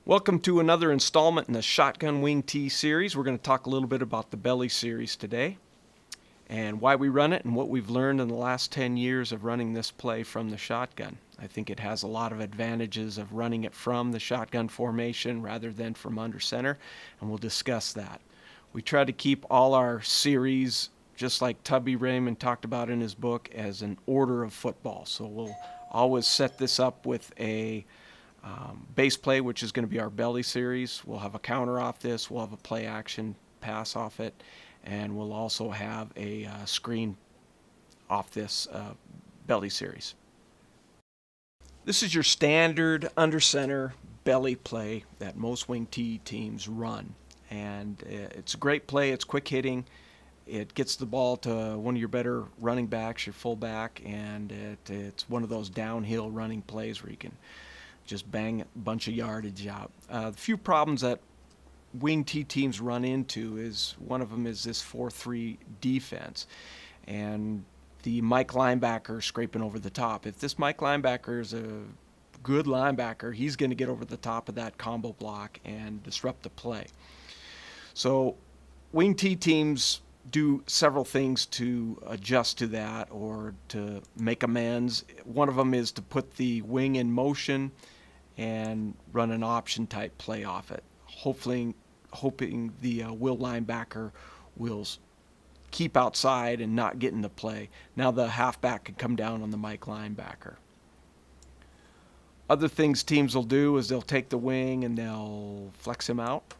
Welcome to another installment in the Shotgun Wing T series. We're going to talk a little bit about the Belly series today and why we run it and what we've learned in the last 10 years of running this play from the shotgun. I think it has a lot of advantages of running it from the shotgun formation rather than from under center, and we'll discuss that. We try to keep all our series, just like Tubby Raymond talked about in his book, as an order of football. So we'll always set this up with a base play, which is going to be our belly series. We'll have a counter off this. We'll have a play action pass off it. And we'll also have a screen off this belly series. This is your standard under center belly play that most wing T teams run. And it's a great play. It's quick hitting. It gets the ball to one of your better running backs, your fullback, and it's one of those downhill running plays where you can just bang a bunch of yardage out. The few problems that wing T teams run into is one of them is this 4-3 defense and the Mike linebacker scraping over the top. If this Mike linebacker is a good linebacker, he's going to get over the top of that combo block and disrupt the play. So wing T teams do several things to adjust to that or to make amends. One of them is to put the wing in motion and run an option type play off it, hoping the will linebacker will keep outside and not get into play. Now the halfback can come down on the Mike linebacker. Other things teams will do is they'll take the wing and they'll flex him out,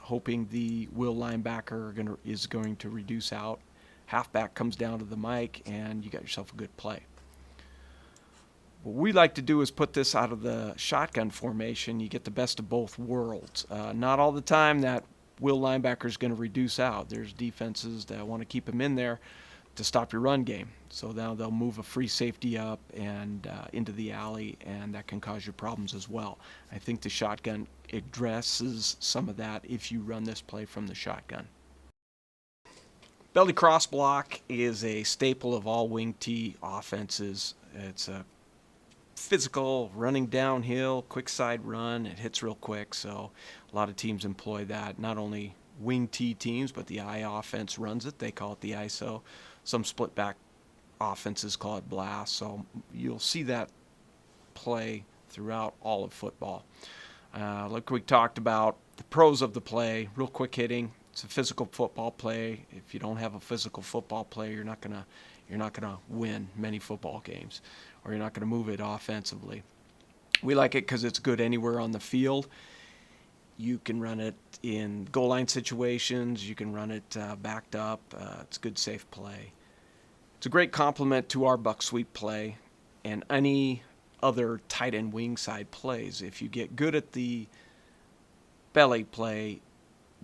hoping the will linebacker is going to reduce out. Halfback comes down to the Mike and you got yourself a good play. What we like to do is put this out of the shotgun formation. You get the best of both worlds. Not all the time that will linebacker is going to reduce out. There's defenses that want to keep him in there to stop your run game. So now they'll move a free safety up and into the alley, and that can cause you problems as well. I think the shotgun addresses some of that if you run this play from the shotgun. Belly cross block is a staple of all wing T offenses. It's a physical, running downhill, quick side run. It hits real quick, so a lot of teams employ that. Not only wing T teams, but the I offense runs it. They call it the ISO. Some split back offenses call it blast, so you'll see that play throughout all of football. Like we talked about, the pros of the play, real quick hitting. It's a physical football play. If you don't have a physical football play, you're not gonna win many football games, or you're not gonna move it offensively. We like it because it's good anywhere on the field. You can run it in goal line situations. You can run it backed up. It's a good, safe play. It's a great complement to our buck sweep play and any other tight end wing side plays. If you get good at the belly play,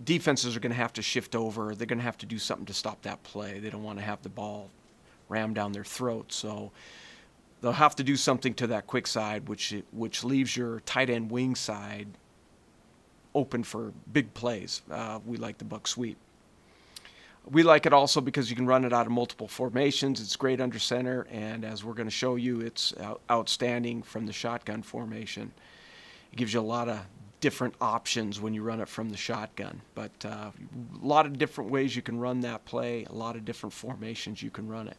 defenses are going to have to shift over. They're going to have to do something to stop that play. They don't want to have the ball rammed down their throat. So they'll have to do something to that quick side, which leaves your tight end wing side open for big plays. We like the buck sweep. We like it also because you can run it out of multiple formations. It's great under center, and as we're going to show you, it's outstanding from the shotgun formation. It gives you a lot of different options when you run it from the shotgun, but a lot of different ways you can run that play, a lot of different formations you can run it.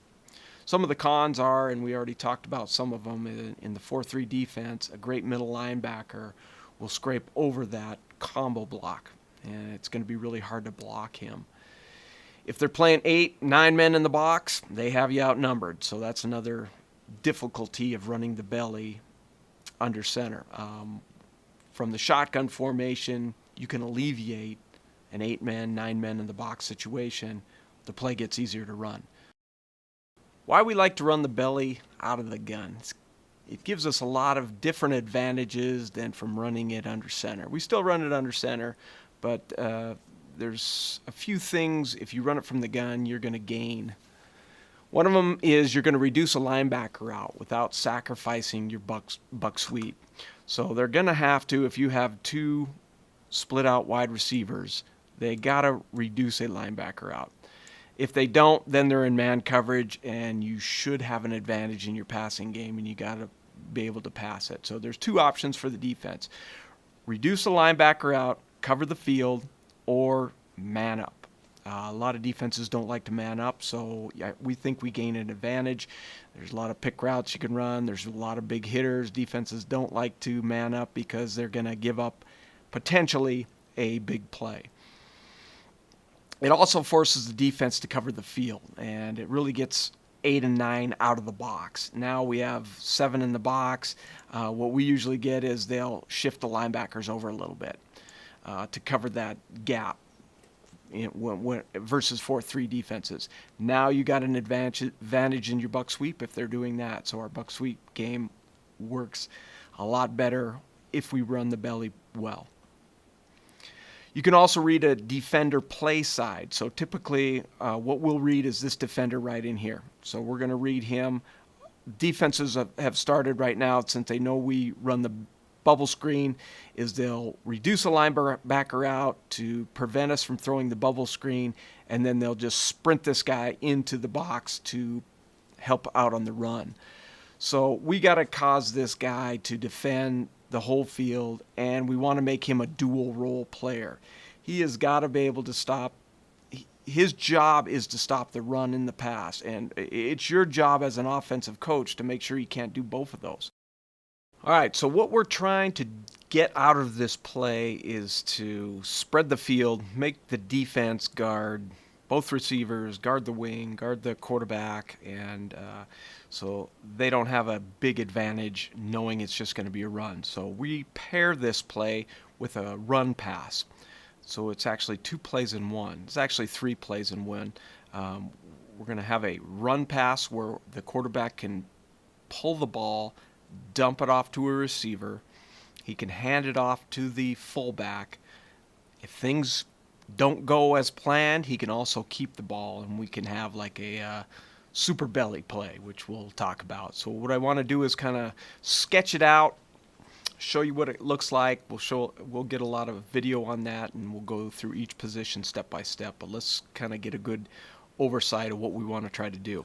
Some of the cons are, and we already talked about some of them, in the 4-3 defense, a great middle linebacker will scrape over that combo block, and it's going to be really hard to block him. If they're playing 8-9 men in the box, they have you outnumbered, so that's another difficulty of running the belly under center. From the shotgun formation, you can alleviate an 8-man, 9-men in the box situation. The play gets easier to run. Why we like to run the belly out of the gun? It gives us a lot of different advantages than from running it under center. We still run it under center, but there's a few things, if you run it from the gun, you're going to gain. One of them is you're going to reduce a linebacker out without sacrificing your buck sweep. So they're going to have to, if you have two split out wide receivers, they got to reduce a linebacker out. If they don't, then they're in man coverage, and you should have an advantage in your passing game, and you got to be able to pass it. So there's two options for the defense. reduce the linebacker out, cover the field, or man up. A lot of defenses don't like to man up, so we think we gain an advantage. There's a lot of pick routes you can run. There's a lot of big hitters. Defenses don't like to man up because they're going to give up potentially a big play. It also forces the defense to cover the field, and it really gets 8 and 9 out of the box. Now we have 7 in the box. What we usually get is they'll shift the linebackers over a little bit to cover that gap versus 4-3 defenses. Now you got an advantage in your buck sweep if they're doing that. So our buck sweep game works a lot better if we run the belly well. You can also read a defender play side. So typically what we'll read is this defender right in here. So we're going to read him. Defenses have started right now, since they know we run the bubble screen, is they'll reduce a linebacker out to prevent us from throwing the bubble screen, and then they'll just sprint this guy into the box to help out on the run. So we got to cause this guy to defend the whole field, and we want to make him a dual role player. He has got to be able to stop. His job is to stop the run in the pass, and it's your job as an offensive coach to make sure he can't do both of those. All right, so what we're trying to get out of this play is to spread the field, make the defense guard both receivers, guard the wing, guard the quarterback, and so they don't have a big advantage knowing it's just going to be a run. So we pair this play with a run pass. So it's actually 2 plays in one. It's actually 3 plays in one. We're going to have a run pass where the quarterback can pull the ball, dump it off to a receiver. He can hand it off to the fullback. If things don't go as planned, he can also keep the ball, and we can have like a super belly play, which we'll talk about. So what I want to do is kind of sketch it out, show you what it looks like. We'll get a lot of video on that, and we'll go through each position step by step, but let's kind of get a good oversight of what we want to try to do.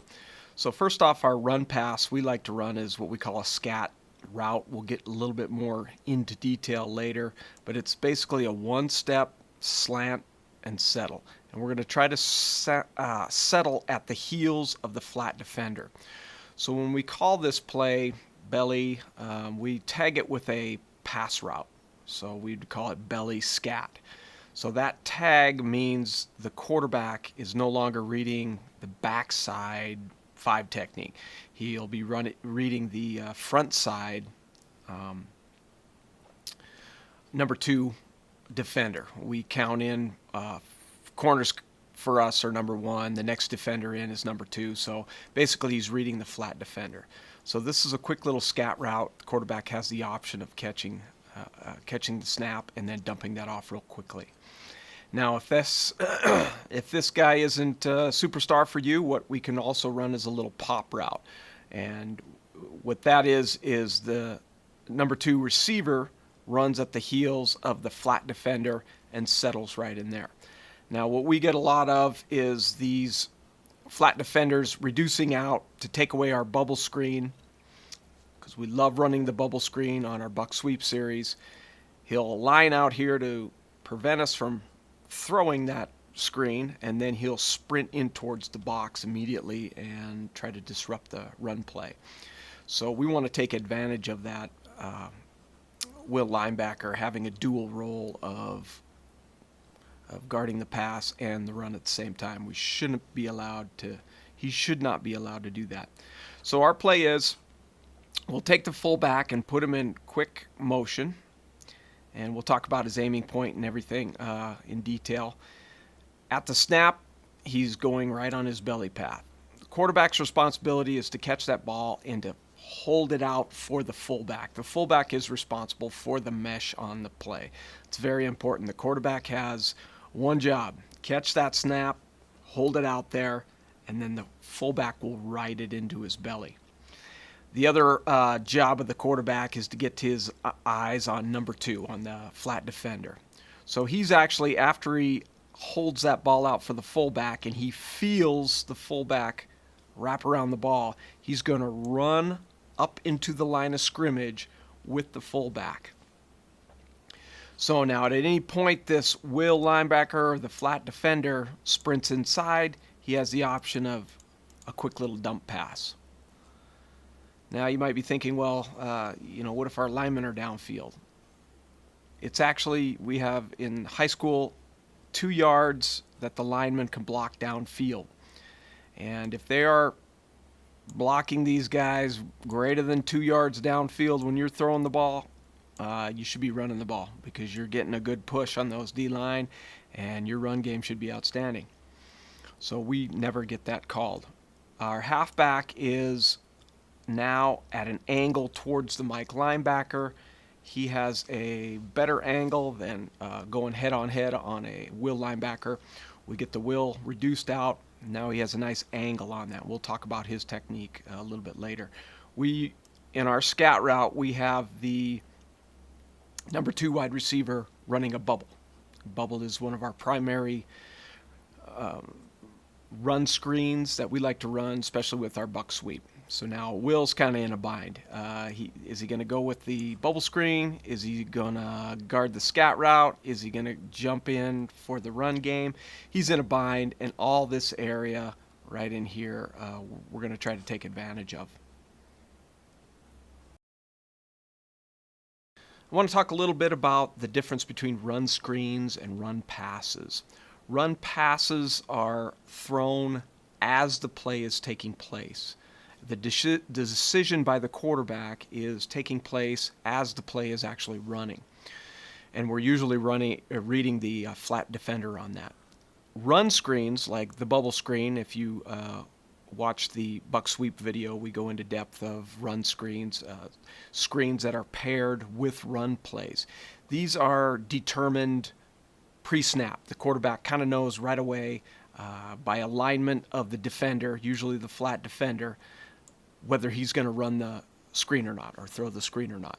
So first off, our run pass we like to run is what we call a scat route. We'll get a little bit more into detail later, but it's basically a one-step slant and settle. And we're going to try to settle at the heels of the flat defender. So when we call this play belly, we tag it with a pass route. So we'd call it belly scat. So that tag means the quarterback is no longer reading the backside 5 technique. He'll be reading the front side number 2 defender. We count in corners for us are number 1. The next defender in is number 2. So basically he's reading the flat defender. So this is a quick little scat route. The quarterback has the option of catching the snap and then dumping that off real quickly. Now, if this guy isn't a superstar for you, what we can also run is a little pop route. And what that is the number 2 receiver runs at the heels of the flat defender and settles right in there. Now, what we get a lot of is these flat defenders reducing out to take away our bubble screen, because we love running the bubble screen on our buck sweep series. He'll line out here to prevent us from throwing that screen, and then he'll sprint in towards the box immediately and try to disrupt the run play. So we want to take advantage of that will linebacker having a dual role of guarding the pass and the run at the same time. He should not be allowed to do that. So our play is we'll take the fullback and put him in quick motion, and we'll talk about his aiming point and everything in detail. At the snap, he's going right on his belly path. The quarterback's responsibility is to catch that ball and to hold it out for the fullback. The fullback is responsible for the mesh on the play. It's very important. The quarterback has one job: catch that snap, hold it out there, and then the fullback will ride it into his belly. The other job of the quarterback is to get his eyes on number 2, on the flat defender. So he's actually, after he holds that ball out for the fullback and he feels the fullback wrap around the ball, he's going to run up into the line of scrimmage with the fullback. So now at any point this will linebacker or the flat defender sprints inside, he has the option of a quick little dump pass. Now you might be thinking, well, what if our linemen are downfield? It's actually, we have in high school 2 yards that the lineman can block downfield. And if they are blocking these guys greater than 2 yards downfield when you're throwing the ball, you should be running the ball because you're getting a good push on those D-line and your run game should be outstanding. So we never get that called. Our halfback is now at an angle towards the Mike linebacker. He has a better angle than going head-on-head on a will linebacker. We get the will reduced out. Now he has a nice angle on that. We'll talk about his technique a little bit later. In our scat route, we have the number 2 wide receiver running a bubble. Bubble is one of our primary run screens that we like to run, especially with our buck sweep. So now Will's kind of in a bind. Is he going to go with the bubble screen? Is he going to guard the scat route? Is he going to jump in for the run game? He's in a bind, and all this area right in here we're going to try to take advantage of. I want to talk a little bit about the difference between run screens and run passes. Run passes are thrown as the play is taking place. The decision by the quarterback is taking place as the play is actually running. And we're usually reading the flat defender on that. Run screens, like the bubble screen, if you watch the buck sweep video, we go into depth of run screens, screens that are paired with run plays. These are determined pre-snap. The quarterback kind of knows right away by alignment of the defender, usually the flat defender, whether he's going to run the screen or not, or throw the screen or not.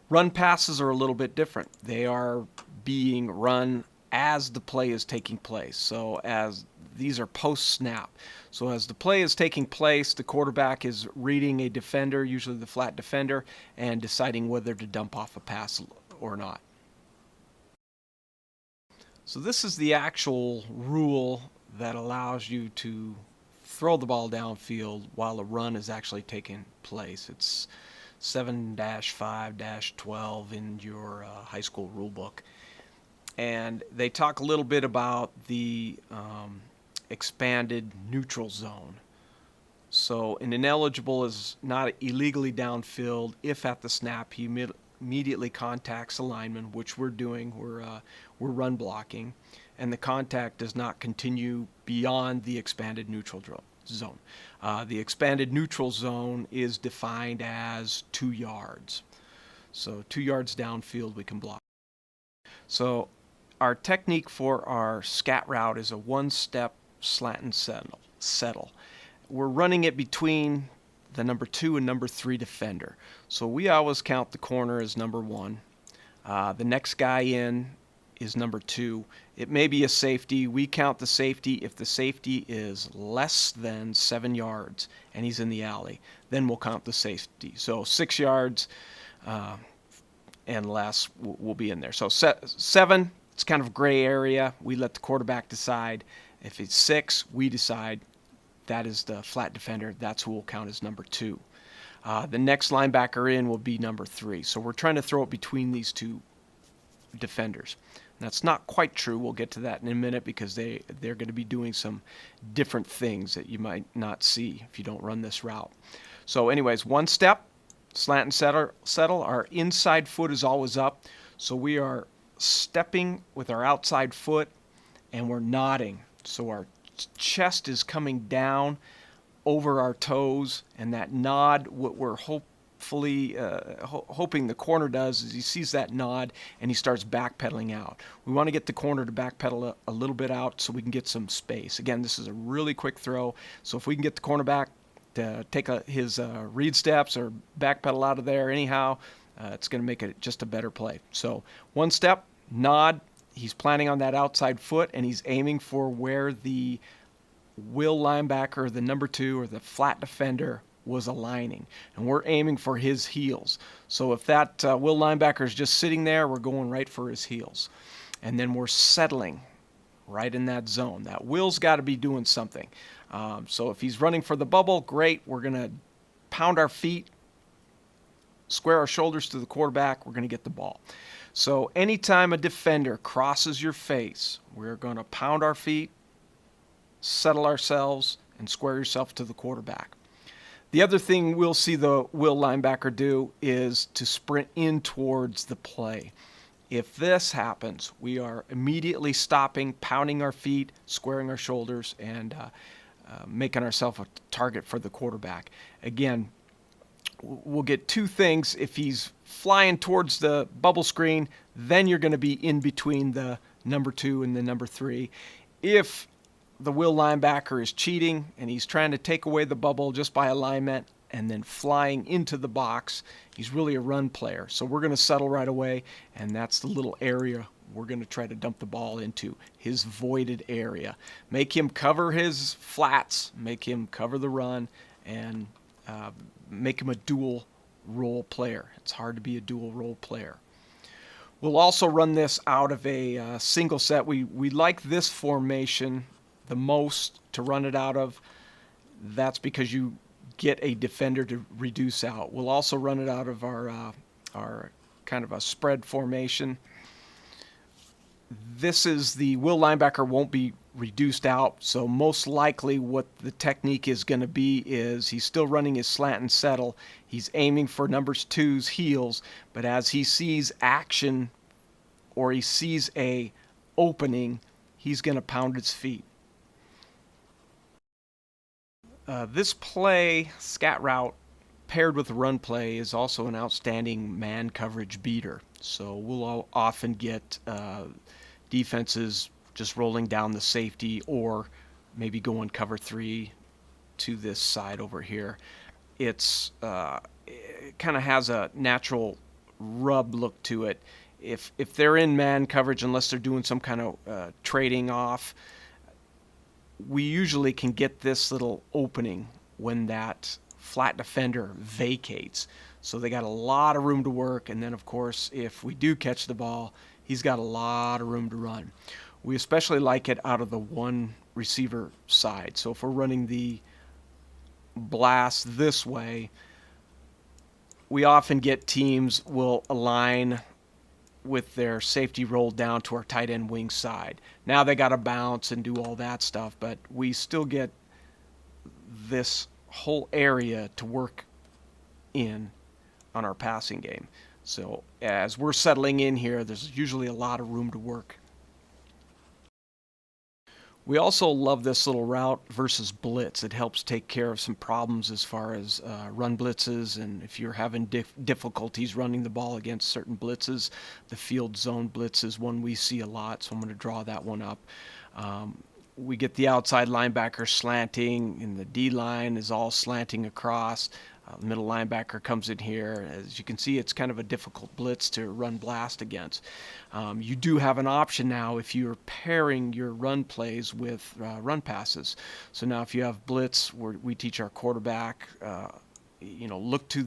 Run passes are a little bit different. They are being run as the play is taking place. So as these are post-snap. So as the play is taking place, the quarterback is reading a defender, usually the flat defender, and deciding whether to dump off a pass or not. So this is the actual rule that allows you to throw the ball downfield while a run is actually taking place. It's 7-5-12 in your high school rule book. And they talk a little bit about the expanded neutral zone. So an ineligible is not illegally downfield if at the snap he immediately contacts the lineman, which we're doing. We're run blocking, and the contact does not continue beyond the expanded neutral zone. The expanded neutral zone is defined as 2 yards. So 2 yards downfield we can block. So our technique for our scat route is a one-step slant and settle. We're running it between the number 2 and number 3 defender. So we always count the corner as number 1. The next guy in is number 2. It may be a safety. We count the safety if the safety is less than 7 yards and he's in the alley. Then we'll count the safety. So 6 yards and less will be in there. So 7, it's kind of a gray area. We let the quarterback decide. If it's 6, we decide that is the flat defender. That's who we'll count as number 2. The next linebacker in will be number 3. So we're trying to throw it between these 2 defenders. And that's not quite true. We'll get to that in a minute because they're going to be doing some different things that you might not see if you don't run this route. So anyways, one step, slant and settle. Our inside foot is always up. So we are stepping with our outside foot and we're nodding. So our chest is coming down over our toes, and that nod, what we're hoping the corner does is he sees that nod and he starts backpedaling out. We want to get the corner to backpedal a little bit out so we can get some space. Again, this is a really quick throw, so if we can get the cornerback to take his read steps or backpedal out of there anyhow, it's going to make it just a better play. So one step, nod. He's planning on that outside foot, and he's aiming for where the will linebacker, the number 2, or the flat defender was aligning, and we're aiming for his heels. So if that will linebacker is just sitting there, we're going right for his heels. And then we're settling right in that zone. That will's got to be doing something. So if he's running for the bubble, great. We're going to pound our feet, square our shoulders to the quarterback. We're going to get the ball. So anytime a defender crosses your face, we're going to pound our feet, settle ourselves, and square yourself to the quarterback. The other thing we'll see the will linebacker do is to sprint in towards the play. If this happens, we are immediately stopping, pounding our feet, squaring our shoulders, and making ourselves a target for the quarterback. Again, we'll get two things. If he's flying towards the bubble screen, then you're going to be in between the number 2 and the number 3. If the will linebacker is cheating and he's trying to take away the bubble just by alignment and then flying into the box, he's really a run player. So we're going to settle right away, and that's the little area we're going to try to dump the ball into, his voided area. Make him cover his flats, make him cover the run, and make him a dual role player. It's hard to be a dual role player. We'll also run this out of a single set. We like this formation the most to run it out of. That's because you get a defender to reduce out. We'll also run it out of our kind of a spread formation. This is the will linebacker won't be reduced out, so most likely what the technique is going to be is he's still running his slant and settle. He's aiming for number 2's heels, but as he sees action or he sees a opening, he's going to pound his feet. This play, scat route, paired with run play, is also an outstanding man coverage beater. So we'll often get defenses just rolling down the safety or maybe going cover 3 to this side over here. It kind of has a natural rub look to it. If they're in man coverage, unless they're doing some kind of trading off, we usually can get this little opening when that flat defender vacates. So they got a lot of room to work, and then of course if we do catch the ball, he's got a lot of room to run. We especially like it out of the one receiver side. So if we're running the blast this way, we often get teams will align with their safety rolled down to our tight end wing side. Now they got to bounce and do all that stuff, but we still get this whole area to work in on our passing game. So as we're settling in here, there's usually a lot of room to work. We also love this little route versus blitz. It helps take care of some problems as far as run blitzes, and if you're having difficulties running the ball against certain blitzes, the field zone blitz is one we see a lot, so I'm going to draw that one up. We get the outside linebacker slanting, and the D-line is all slanting across. Middle linebacker comes in here. As you can see, it's kind of a difficult blitz to run blast against. You do have an option now if you're pairing your run plays with run passes. So now if you have blitz, we teach our quarterback, look to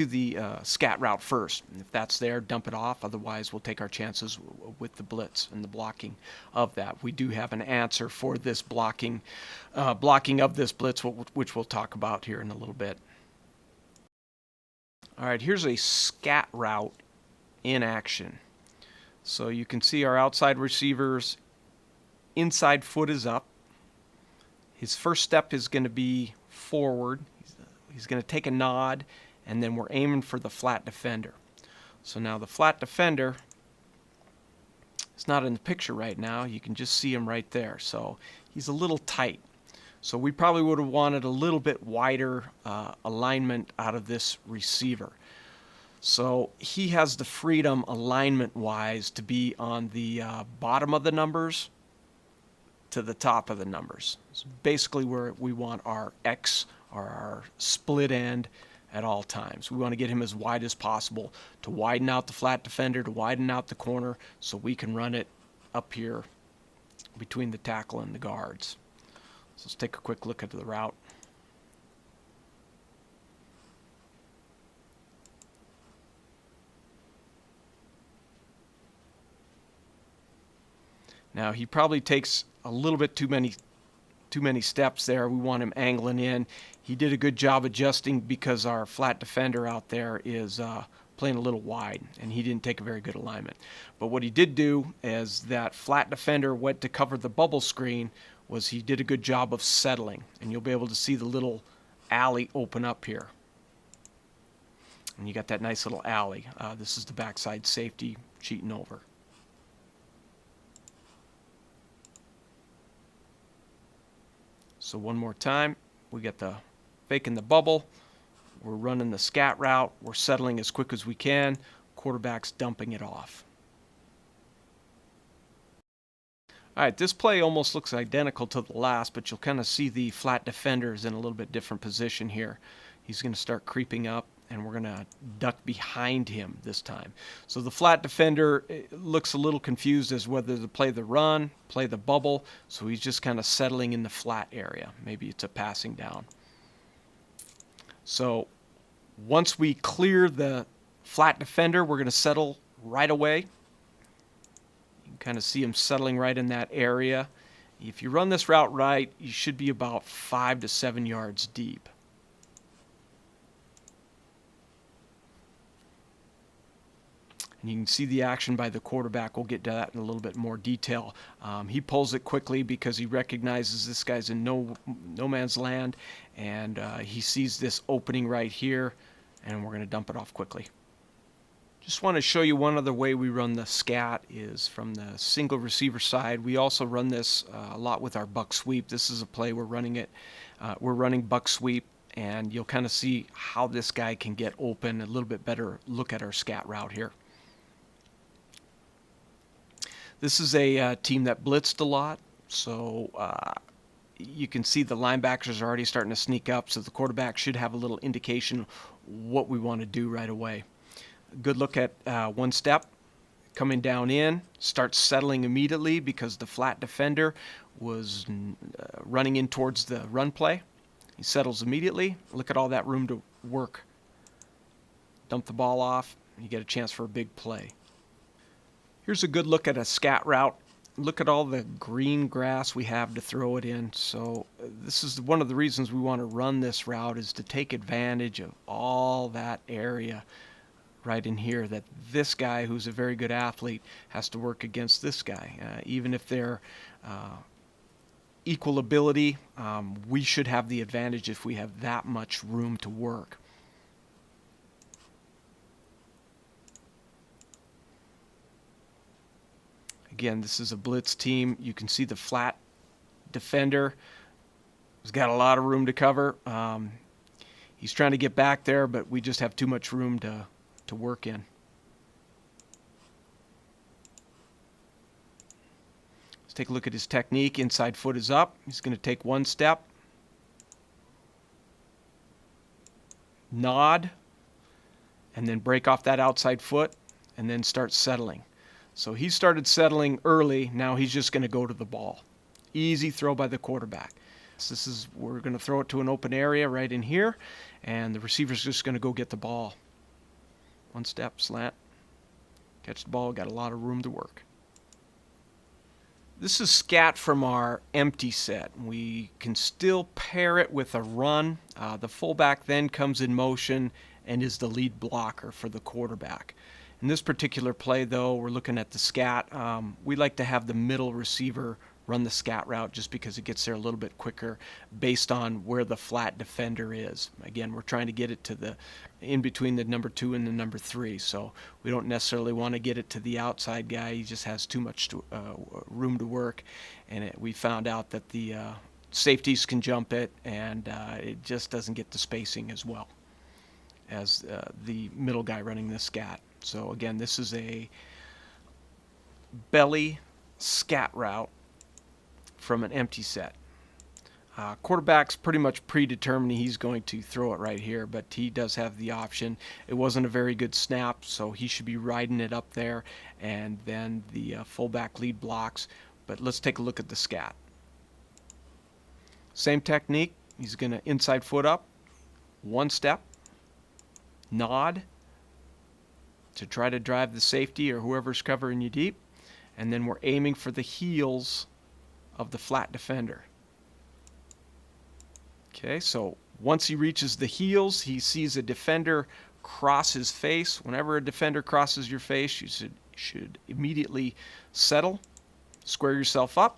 the scat route first. If that's there, dump it off. Otherwise, we'll take our chances with the blitz and the blocking of that. We do have an answer for this blocking of this blitz, which we'll talk about here in a little bit. All right, here's a scat route in action. So you can see our outside receiver's inside foot is up. His first step is going to be forward. He's going to take a nod, and then we're aiming for the flat defender. So now the flat defender is not in the picture right now. You can just see him right there. So he's a little tight. So we probably would have wanted a little bit wider alignment out of this receiver. So he has the freedom alignment-wise to be on the bottom of the numbers to the top of the numbers. It's basically where we want our X or our split end at all times. We want to get him as wide as possible to widen out the flat defender, to widen out the corner, so we can run it up here between the tackle and the guards. So let's take a quick look at the route. Now he probably takes a little bit too many steps there. We want him angling in. He did a good job adjusting because our flat defender out there is playing a little wide, and he didn't take a very good alignment. But what he did do is that flat defender went to cover the bubble screen was he did a good job of settling, and you'll be able to see the little alley open up here. And you got that nice little alley. This is the backside safety cheating over. So one more time, we get the faking the bubble. We're running the scat route. We're settling as quick as we can. Quarterback's dumping it off. All right, this play almost looks identical to the last, but you'll kind of see the flat defenders in a little bit different position here. He's going to start creeping up, and we're going to duck behind him this time. So the flat defender looks a little confused as whether to play the run, play the bubble, so he's just kind of settling in the flat area. Maybe it's a passing down. So once we clear the flat defender, we're going to settle right away. Kind of see him settling right in that area. If you run this route right, you should be about 5 to 7 yards deep. And you can see the action by the quarterback. We'll get to that in a little bit more detail. He pulls it quickly because he recognizes this guy's in no man's land, and he sees this opening right here, and we're going to dump it off quickly. Just want to show you one other way we run the scat is from the single receiver side. We also run this a lot with our buck sweep. This is a play we're running it. We're running buck sweep, and you'll kind of see how this guy can get open. A little bit better look at our scat route here. This is a team that blitzed a lot, so you can see the linebackers are already starting to sneak up, so the quarterback should have a little indication what we want to do right away. Good look at one step, coming down in, starts settling immediately because the flat defender was running in towards the run play. He settles immediately. Look at all that room to work. Dump the ball off, and you get a chance for a big play. Here's a good look at a scat route. Look at all the green grass we have to throw it in. So this is one of the reasons we want to run this route is to take advantage of all that area right in here, that this guy who's a very good athlete has to work against this guy. Even if they're equal ability, we should have the advantage if we have that much room to work. Again, this is a blitz team. You can see the flat defender. He's got a lot of room to cover. He's trying to get back there, but we just have too much room to work in. Let's take a look at his technique. Inside foot is up. He's going to take one step, nod, and then break off that outside foot, and then start settling. So he started settling early. Now he's just going to go to the ball. Easy throw by the quarterback. So we're going to throw it to an open area right in here, and the receiver's just going to go get the ball. One step, slant, catch the ball, got a lot of room to work. This is scat from our empty set. We can still pair it with a run. The fullback then comes in motion and is the lead blocker for the quarterback. In this particular play, though, we're looking at the scat. We like to have the middle receiver run the scat route just because it gets there a little bit quicker based on where the flat defender is. Again, we're trying to get it to the in between the number 2 and the number 3, so we don't necessarily want to get it to the outside guy. He just has too much room to work, and we found out that the safeties can jump it, and it just doesn't get the spacing as well as the middle guy running the scat. So again, this is a belly scat route from an empty set. Quarterback's pretty much predetermined he's going to throw it right here, but he does have the option. It wasn't a very good snap, so he should be riding it up there, and then the fullback lead blocks. But let's take a look at the scat. Same technique. He's going to inside foot up, one step, nod to try to drive the safety or whoever's covering you deep, and then we're aiming for the heels of the flat defender. Okay, so once he reaches the heels, he sees a defender cross his face. Whenever a defender crosses your face, you should immediately settle, square yourself up,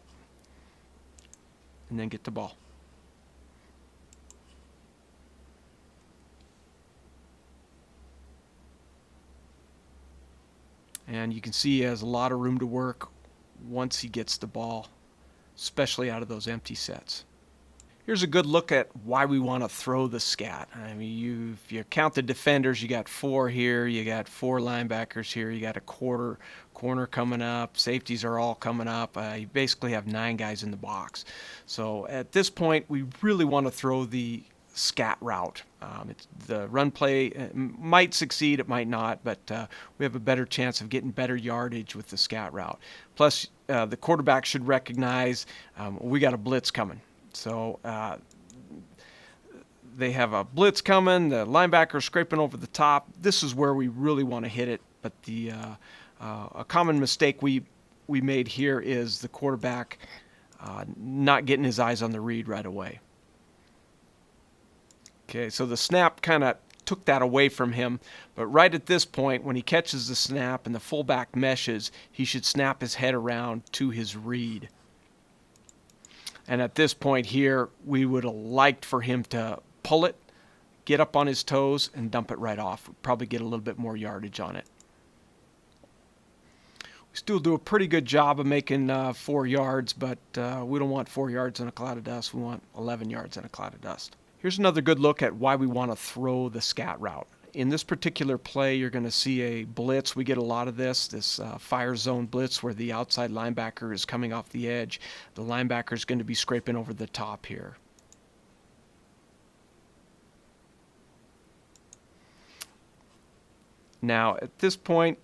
and then get the ball. And you can see he has a lot of room to work once he gets the ball, especially out of those empty sets. Here's a good look at why we want to throw the scat. I mean, if you count the defenders, you got 4 here, you got 4 linebackers here, you got a corner coming up, safeties are all coming up. You basically have 9 guys in the box. So at this point, we really want to throw the scat route. The run play might succeed, it might not, but we have a better chance of getting better yardage with the scat route. Plus, the quarterback should recognize we got a blitz coming. So they have a blitz coming, the linebacker scraping over the top. This is where we really want to hit it, but a common mistake we made here is the quarterback not getting his eyes on the read right away. Okay, so the snap kind of took that away from him, but right at this point, when he catches the snap and the fullback meshes, he should snap his head around to his read. And at this point here, we would have liked for him to pull it, get up on his toes, and dump it right off. We'd probably get a little bit more yardage on it. We still do a pretty good job of making 4 yards, but we don't want 4 yards in a cloud of dust. We want 11 yards in a cloud of dust. Here's another good look at why we want to throw the scat route. In this particular play, you're going to see a blitz. We get a lot of this fire zone blitz where the outside linebacker is coming off the edge. The linebacker is going to be scraping over the top here. Now, at this point,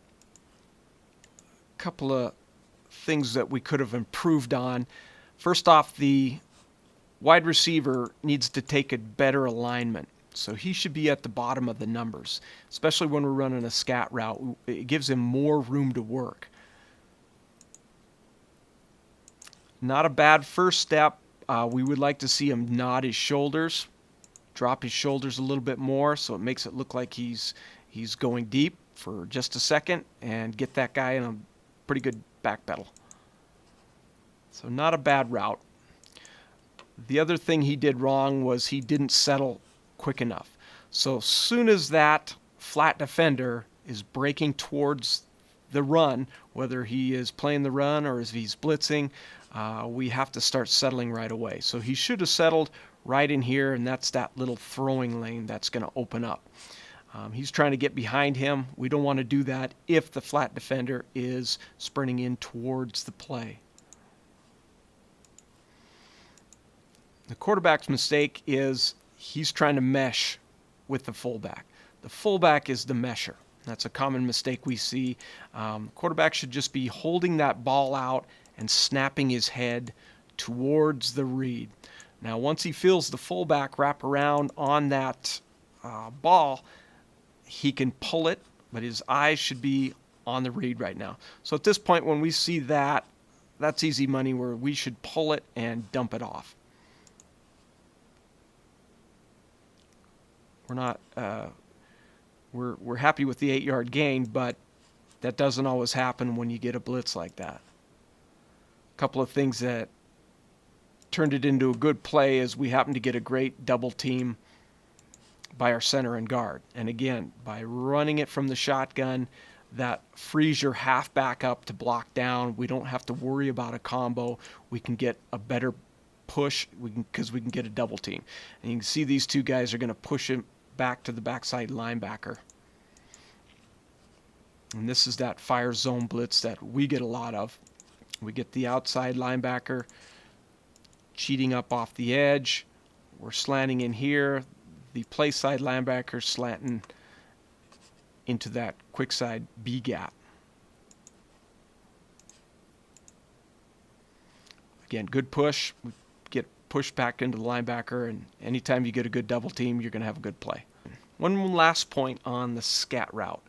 a couple of things that we could have improved on. First off, the wide receiver needs to take a better alignment. So he should be at the bottom of the numbers, especially when we're running a scat route. It gives him more room to work. Not a bad first step. We would like to see him nod his shoulders, drop his shoulders a little bit more so it makes it look like he's going deep for just a second, and get that guy in a pretty good back pedal. So not a bad route. The other thing he did wrong was he didn't settle quick enough. So as soon as that flat defender is breaking towards the run, whether he is playing the run or if he's blitzing, we have to start settling right away. So he should have settled right in here, and that's that little throwing lane that's going to open up. He's trying to get behind him. We don't want to do that if the flat defender is sprinting in towards the play. The quarterback's mistake is he's trying to mesh with the fullback. The fullback is the mesher. That's a common mistake we see. Quarterback should just be holding that ball out and snapping his head towards the read. Now, once he feels the fullback wrap around on that ball, he can pull it, but his eyes should be on the read right now. So at this point, when we see that, that's easy money where we should pull it and dump it off. We're not we're happy with the 8-yard gain, but that doesn't always happen when you get a blitz like that. A couple of things that turned it into a good play is we happened to get a great double team by our center and guard. And again, by running it from the shotgun, that frees your halfback up to block down. We don't have to worry about a combo. We can get a better push because we can get a double team. And you can see these two guys are going to push him back to the backside linebacker. And this is that fire zone blitz that we get a lot of. We get the outside linebacker cheating up off the edge. We're slanting in here. The play side linebacker slanting into that quick side B gap. Again, good push. We get pushed back into the linebacker, and anytime you get a good double team, you're going to have a good play. One last point on the scat route.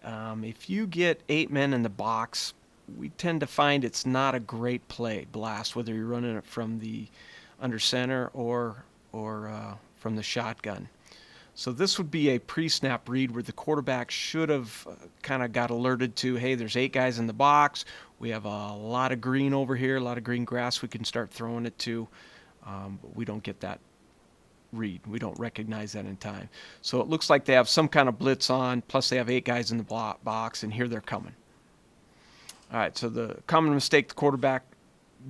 If you get 8 men in the box, we tend to find it's not a great play, blast, whether you're running it from the under center or from the shotgun. So this would be a pre-snap read where the quarterback should have kind of got alerted to, hey, there's 8 guys in the box. We have a lot of green over here, a lot of green grass we can start throwing it to. But we don't get that read. We don't recognize that in time. So it looks like they have some kind of blitz on, plus they have 8 guys in the box, and here they're coming. All right, so the common mistake the quarterback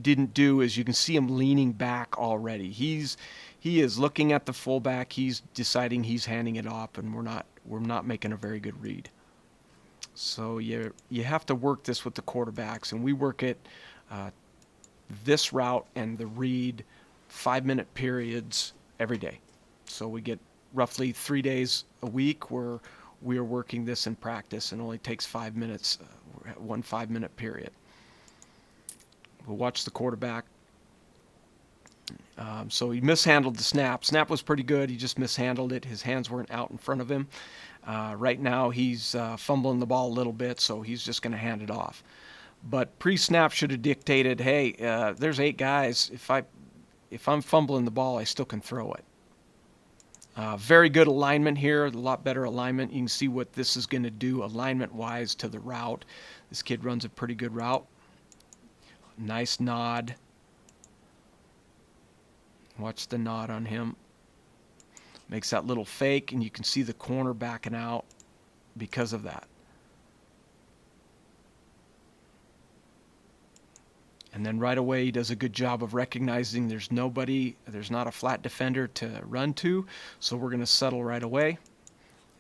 didn't do is you can see him leaning back already. He is looking at the fullback. He's deciding he's handing it off, and we're not making a very good read. So you have to work this with the quarterbacks, and we work it this route and the read 5-minute periods every day. So we get roughly 3 days a week where we are working this in practice, and only takes 5 minutes, 1 5-minute period. We'll watch the quarterback. So he mishandled the snap. Snap was pretty good. He just mishandled it. His hands weren't out in front of him. Right now he's fumbling the ball a little bit, so he's just going to hand it off. But pre-snap should have dictated, hey, there's 8 guys. If I'm fumbling the ball, I still can throw it. Very good alignment here, a lot better alignment. You can see what this is going to do alignment-wise to the route. This kid runs a pretty good route. Nice nod. Watch the nod on him. Makes that little fake, and you can see the corner backing out because of that. And then right away he does a good job of recognizing there's not a flat defender to run to, so we're going to settle right away.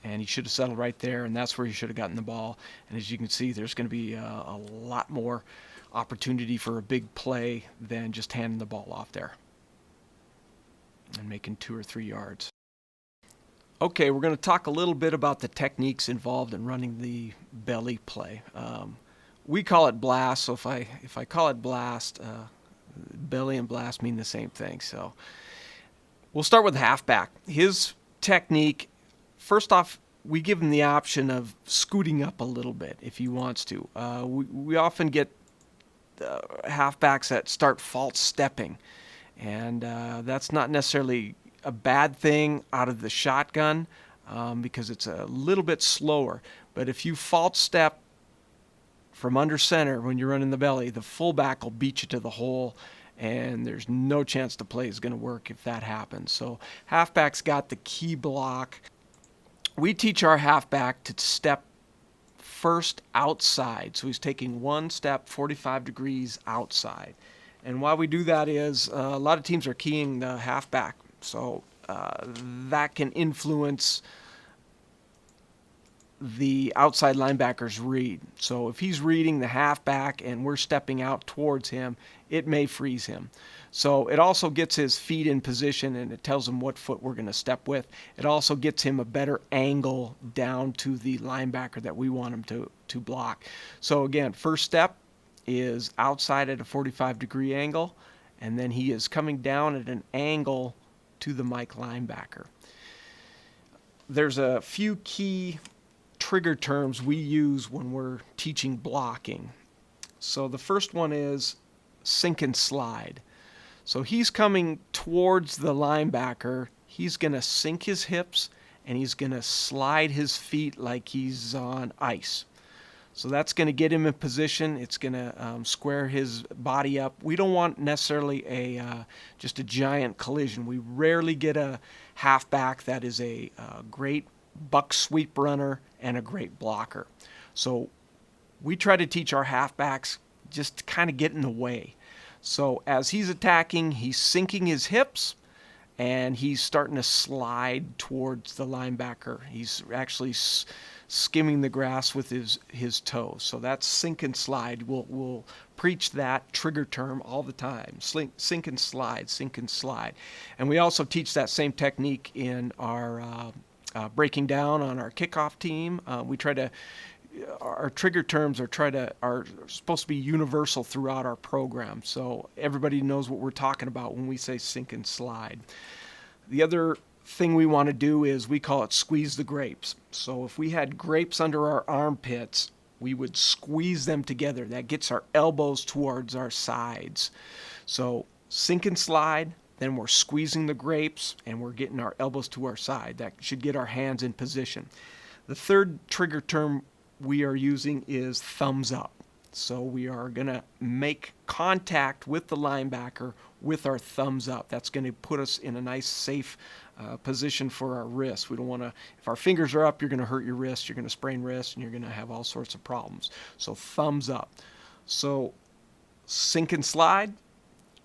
And he should have settled right there, and that's where he should have gotten the ball. And as you can see, there's going to be a lot more opportunity for a big play than just handing the ball off there and making 2 or 3 yards. Okay, we're going to talk a little bit about the techniques involved in running the belly play. We call it blast, so if I call it blast, belly and blast mean the same thing. So we'll start with halfback. His technique, first off, we give him the option of scooting up a little bit if he wants to. We often get halfbacks that start false stepping, and that's not necessarily a bad thing out of the shotgun because it's a little bit slower. But if you false step from under center when you're running the belly, the fullback will beat you to the hole, and there's no chance the play is going to work if that happens. So halfback's got the key block. We teach our halfback to step first outside. So he's taking 1 step 45 degrees outside. And why we do that is a lot of teams are keying the halfback. So that can influence the outside linebacker's read. So if he's reading the halfback and we're stepping out towards him, it may freeze him. So it also gets his feet in position, and it tells him what foot we're going to step with. It also gets him a better angle down to the linebacker that we want him to block. So again, first step is outside at a 45-degree angle, and then he is coming down at an angle to the Mike linebacker. There's a few key trigger terms we use when we're teaching blocking. So the first one is sink and slide. So he's coming towards the linebacker. He's going to sink his hips, and he's going to slide his feet like he's on ice. So that's going to get him in position. It's going to square his body up. We don't want necessarily just a giant collision. We rarely get a halfback that is a great buck sweep runner and a great blocker. So we try to teach our halfbacks just to kind of get in the way. So as he's attacking, he's sinking his hips, and he's starting to slide towards the linebacker. He's actually skimming the grass with his toes. So that's sink and slide. We'll preach that trigger term all the time. Sink and slide, sink and slide. And we also teach that same technique in our breaking down on our kickoff team. We try to our trigger terms are supposed to be universal throughout our program, so everybody knows what we're talking about when we say sink and slide. The other thing we want to do is we call it squeeze the grapes. So if we had grapes under our armpits, we would squeeze them together. That gets our elbows towards our sides. So sink and slide, then we're squeezing the grapes and we're getting our elbows to our side. That should get our hands in position. The third trigger term we are using is thumbs up. So we are going to make contact with the linebacker with our thumbs up. That's going to put us in a nice, safe position for our wrists. We don't want to, if our fingers are up, you're going to hurt your wrist, you're going to sprain wrists, and you're going to have all sorts of problems. So thumbs up. So sink and slide,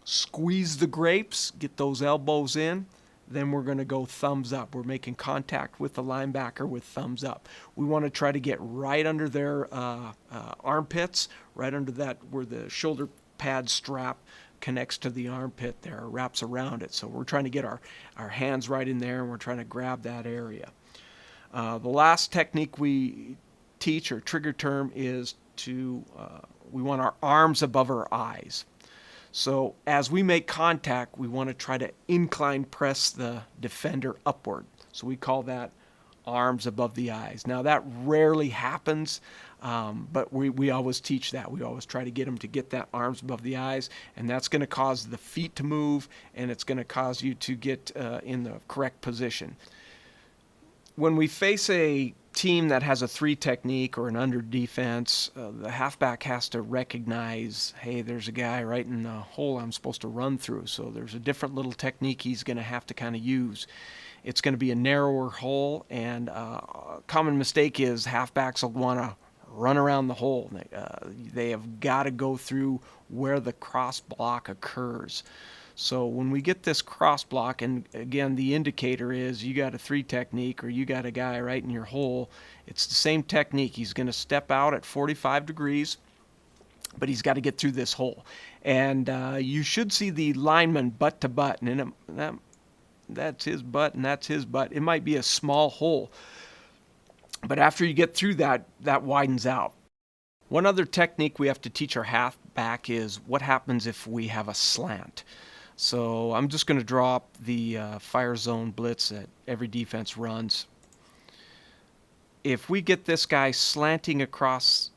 squeeze the grapes, get those elbows in. Then we're going to go thumbs up. We're making contact with the linebacker with thumbs up. We want to try to get right under their armpits, right under that where the shoulder pad strap connects to the armpit there, wraps around it. So we're trying to get our hands right in there, and we're trying to grab that area. The last technique we teach, or trigger term, is we want our arms above our eyes. So as we make contact, we want to try to incline press the defender upward. So we call that arms above the eyes. Now that rarely happens, but we always teach that. We always try to get them to get that arms above the eyes, and that's going to cause the feet to move, and it's going to cause you to get in the correct position. When we face a team that has a 3 technique or an under defense, the halfback has to recognize, hey, there's a guy right in the hole I'm supposed to run through. So there's a different little technique he's going to have to kind of use. It's going to be a narrower hole, and a common mistake is halfbacks will want to run around the hole. They have got to go through where the cross block occurs. So when we get this cross block, and again, the indicator is you got a 3 technique or you got a guy right in your hole, it's the same technique. He's going to step out at 45 degrees, but he's got to get through this hole. And you should see the lineman butt to butt, and that's his butt and that's his butt. It might be a small hole, but after you get through that widens out. One other technique we have to teach our halfback is what happens if we have a slant. So I'm just going to draw up the fire zone blitz that every defense runs. If we get this guy slanting across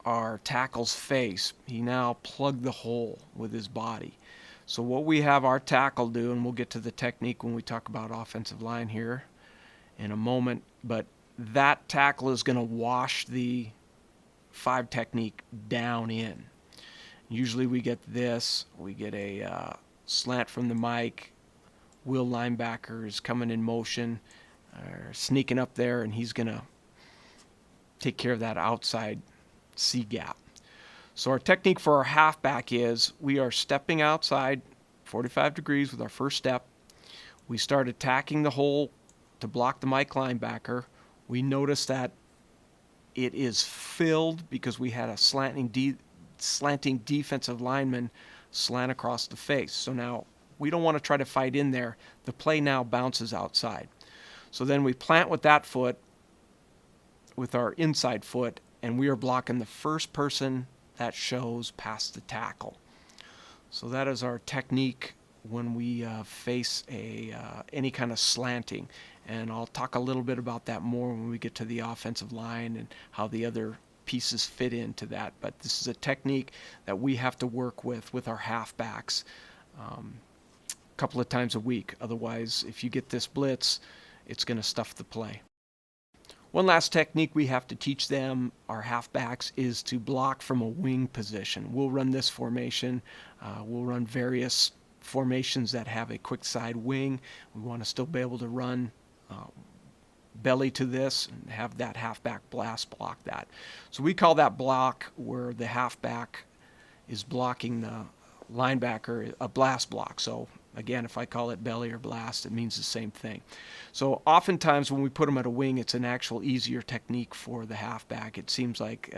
our tackle's face, he now plugged the hole with his body. So what we have our tackle do, and we'll get to the technique when we talk about offensive line here in a moment, but that tackle is going to wash the 5 technique down in. Usually we get this. We get a slant from the mic. Will linebacker is coming in motion, sneaking up there, and he's going to take care of that outside C gap. So our technique for our halfback is we are stepping outside 45 degrees with our first step. We start attacking the hole to block the mic linebacker. We notice that it is filled because we had a slanting defensive lineman slant across the face. So now we don't want to try to fight in there. The play now bounces outside. So then we plant with that foot, with our inside foot, and we are blocking the first person that shows past the tackle. So that is our technique when we face any kind of slanting. And I'll talk a little bit about that more when we get to the offensive line and how the other pieces fit into that. But this is a technique that we have to work with our halfbacks a couple of times a week. Otherwise, if you get this blitz, it's going to stuff the play. One last technique we have to teach them, our halfbacks, is to block from a wing position. We'll run this formation. We'll run various formations that have a quick side wing. We want to still be able to run belly to this and have that halfback blast block that. So we call that block where the halfback is blocking the linebacker a blast block. So again, if I call it belly or blast, it means the same thing. So oftentimes when we put them at a wing, it's an actual easier technique for the halfback. It seems like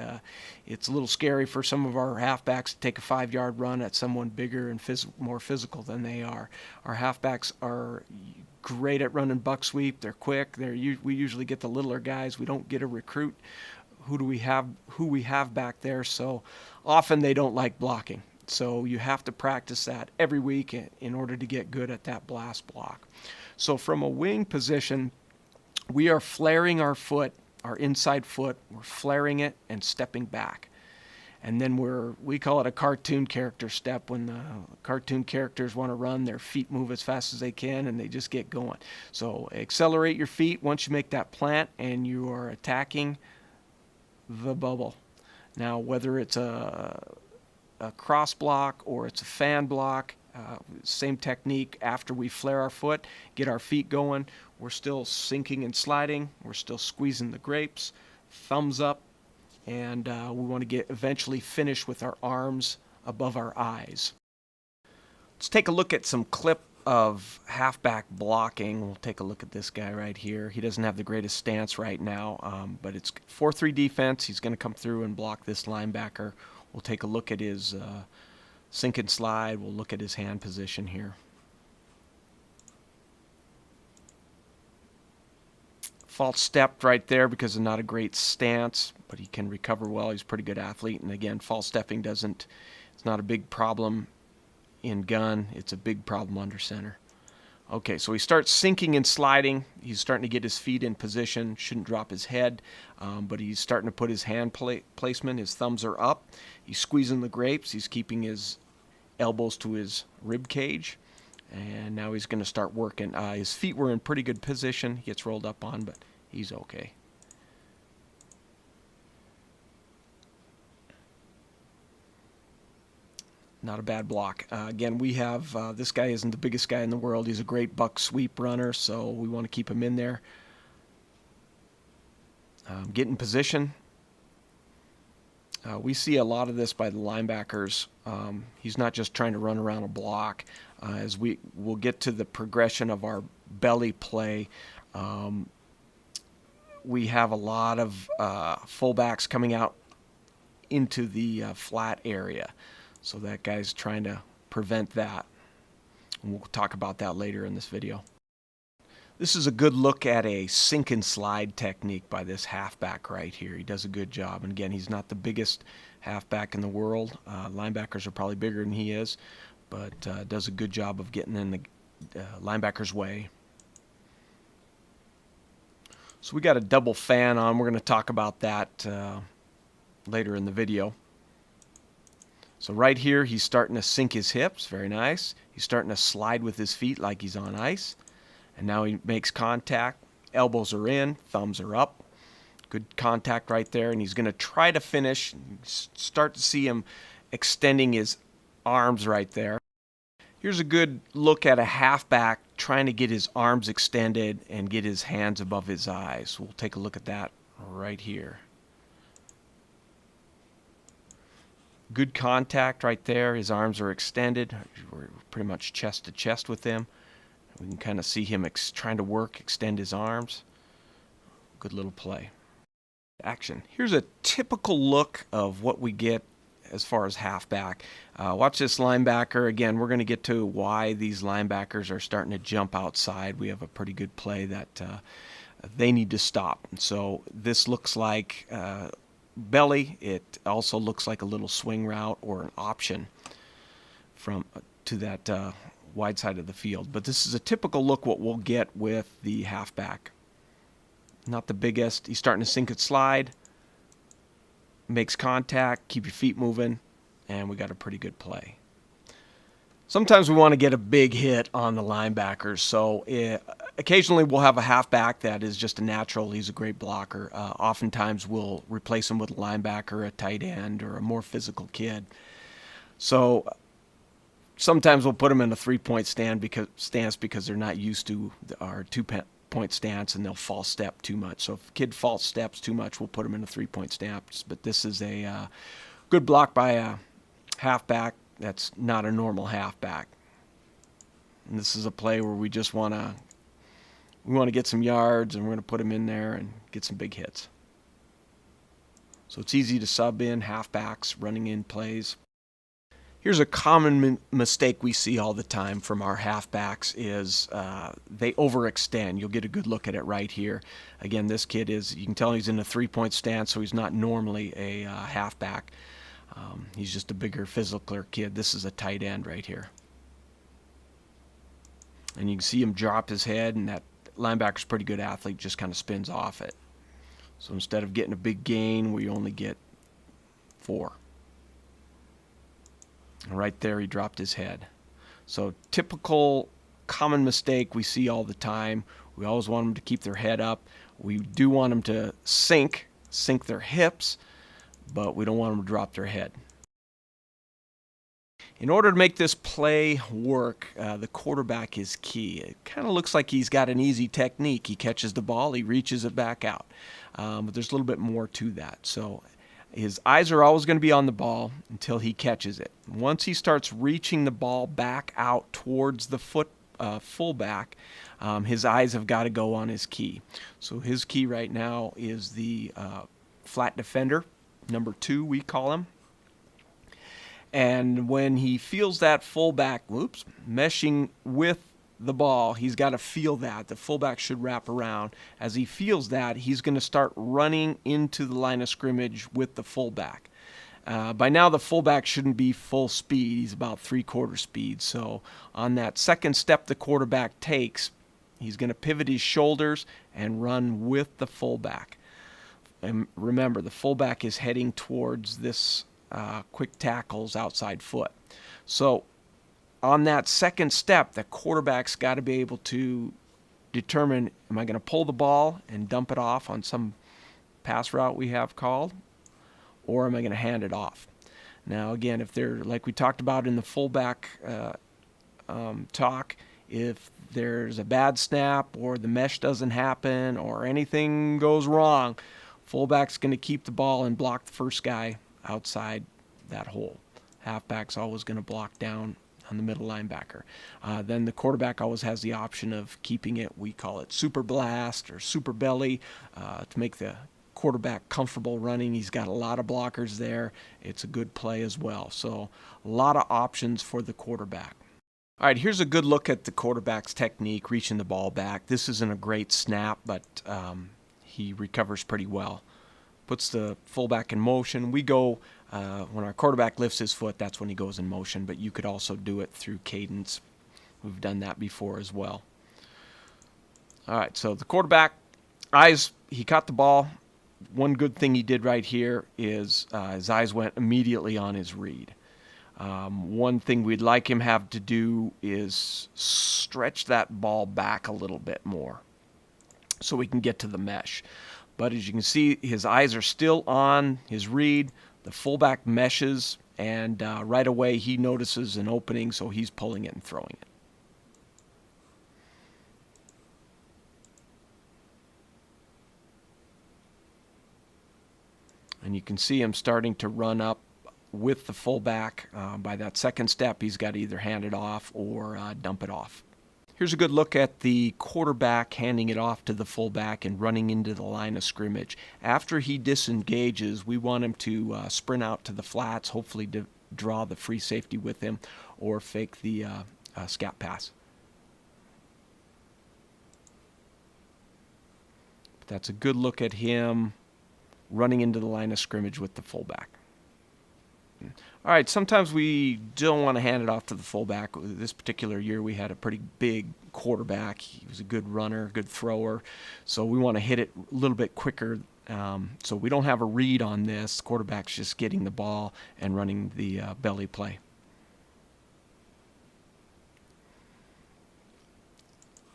it's a little scary for some of our halfbacks to take a 5-yard run at someone bigger and more physical than they are. Our halfbacks are great at running buck sweep. They're quick. We usually get the littler guys. We don't get a recruit who we have back there. So often they don't like blocking. So you have to practice that every week in order to get good at that blast block. So from a wing position, we are flaring our foot our inside foot, we're flaring it and stepping back. And then we call it a cartoon character step. When the cartoon characters want to run, their feet move as fast as they can and they just get going. So accelerate your feet once you make that plant and you are attacking the bubble. Now, whether it's a cross block or it's a fan block, same technique. After we flare our foot, get our feet going, we're still sinking and sliding. We're still squeezing the grapes. Thumbs up. And we want to eventually finish with our arms above our eyes. Let's take a look at some clip of halfback blocking. We'll take a look at this guy right here. He doesn't have the greatest stance right now, but it's 4-3 defense. He's going to come through and block this linebacker. We'll take a look at his sink and slide. We'll look at his hand position here. False stepped right there because of not a great stance, but he can recover well. He's a pretty good athlete. And again, false stepping it's not a big problem in gun. It's a big problem under center. Okay, so he starts sinking and sliding. He's starting to get his feet in position. Shouldn't drop his head, but he's starting to put his hand placement. His thumbs are up. He's squeezing the grapes. He's keeping his elbows to his rib cage. And now he's going to start working. His feet were in pretty good position. He gets rolled up on, but he's okay. Not a bad block. Again, we have, this guy isn't the biggest guy in the world. He's a great buck sweep runner, so we want to keep him in there. Get in position. We see a lot of this by the linebackers. He's not just trying to run around a block. As we'll get to the progression of our belly play, we have a lot of fullbacks coming out into the flat area. So that guy's trying to prevent that. And we'll talk about that later in this video. This is a good look at a sink and slide technique by this halfback right here. He does a good job. And again, he's not the biggest halfback in the world. Linebackers are probably bigger than he is, but does a good job of getting in the linebacker's way. So we got a double fan on. We're going to talk about that later in the video. So right here, he's starting to sink his hips. Very nice. He's starting to slide with his feet like he's on ice. And now he makes contact. Elbows are in. Thumbs are up. Good contact right there. And he's going to try to finish. Start to see him extending his arms right there. Here's a good look at a halfback trying to get his arms extended and get his hands above his eyes. We'll take a look at that right here. Good contact right there. His arms are extended. We're pretty much chest to chest with him. We can kind of see him trying to extend his arms. Good little play. Action. Here's a typical look of what we get as far as halfback. Watch this linebacker. Again, we're going to get to why these linebackers are starting to jump outside. We have a pretty good play that they need to stop. And so this looks like belly. It also looks like a little swing route or an option to that wide side of the field. But this is a typical look what we'll get with the halfback. Not the biggest. He's starting to sink and slide. Makes contact. Keep your feet moving. And we got a pretty good play. Sometimes we want to get a big hit on the linebackers. So occasionally we'll have a halfback that is just a natural. He's a great blocker. Oftentimes we'll replace him with a linebacker, a tight end, or a more physical kid. So sometimes we'll put them in a three-point stance because they're not used to our two-point stance and they'll false step too much. So if a kid false steps too much, we'll put them in a three-point stance. But this is a good block by a halfback. That's not a normal halfback. And this is a play where we just want to get some yards, and we're going to put him in there and get some big hits. So it's easy to sub in halfbacks running in plays. Here's a common mistake we see all the time from our halfbacks is they overextend. You'll get a good look at it right here. Again, this kid you can tell he's in a three-point stance, so he's not normally a halfback. He's just a bigger, physically kid. This is a tight end right here. And you can see him drop his head, and that linebacker's a pretty good athlete, just kind of spins off it. So instead of getting a big gain, we only get 4. And right there, he dropped his head. So typical common mistake we see all the time. We always want them to keep their head up. We do want them to sink their hips, but we don't want them to drop their head. In order to make this play work, the quarterback is key. It kind of looks like he's got an easy technique. He catches the ball, he reaches it back out. But there's a little bit more to that. So his eyes are always going to be on the ball until he catches it. Once he starts reaching the ball back out towards the fullback, his eyes have got to go on his key. So his key right now is the flat defender, number 2 we call him. And when he feels that fullback, meshing with the ball, he's got to feel that. The fullback should wrap around. As he feels that, he's going to start running into the line of scrimmage with the fullback. By now, the fullback shouldn't be full speed. He's about 3/4 speed. So on that second step the quarterback takes, he's going to pivot his shoulders and run with the fullback. And remember, the fullback is heading towards this quick tackle's outside foot. So on that second step, the quarterback's got to be able to determine, am I going to pull the ball and dump it off on some pass route we have called, or am I going to hand it off? Now, again, if they're, like we talked about in the fullback talk, if there's a bad snap or the mesh doesn't happen or anything goes wrong, fullback's going to keep the ball and block the first guy outside that hole. Halfback's always going to block down on the middle linebacker. Then the quarterback always has the option of keeping it, we call it super blast or super belly, to make the quarterback comfortable running. He's got a lot of blockers there. It's a good play as well. So a lot of options for the quarterback. All right, here's a good look at the quarterback's technique, reaching the ball back. This isn't a great snap, but he recovers pretty well. Puts the fullback in motion. We go, when our quarterback lifts his foot, that's when he goes in motion, but you could also do it through cadence. We've done that before as well. All right, so the quarterback, eyes, he caught the ball. One good thing he did right here is his eyes went immediately on his read. One thing we'd like him have to do is stretch that ball back a little bit more so we can get to the mesh. But as you can see, his eyes are still on his read. The fullback meshes, and right away he notices an opening, so he's pulling it and throwing it. And you can see him starting to run up with the fullback. By that second step, he's got to either hand it off or dump it off. Here's a good look at the quarterback handing it off to the fullback and running into the line of scrimmage. After he disengages, we want him to sprint out to the flats, hopefully to draw the free safety with him, or fake the scat pass. But that's a good look at him running into the line of scrimmage with the fullback. All right, sometimes we don't want to hand it off to the fullback. This particular year we had a pretty big quarterback. He was a good runner, good thrower, so we want to hit it a little bit quicker. So we don't have a read on this. The quarterback's just getting the ball and running the belly play.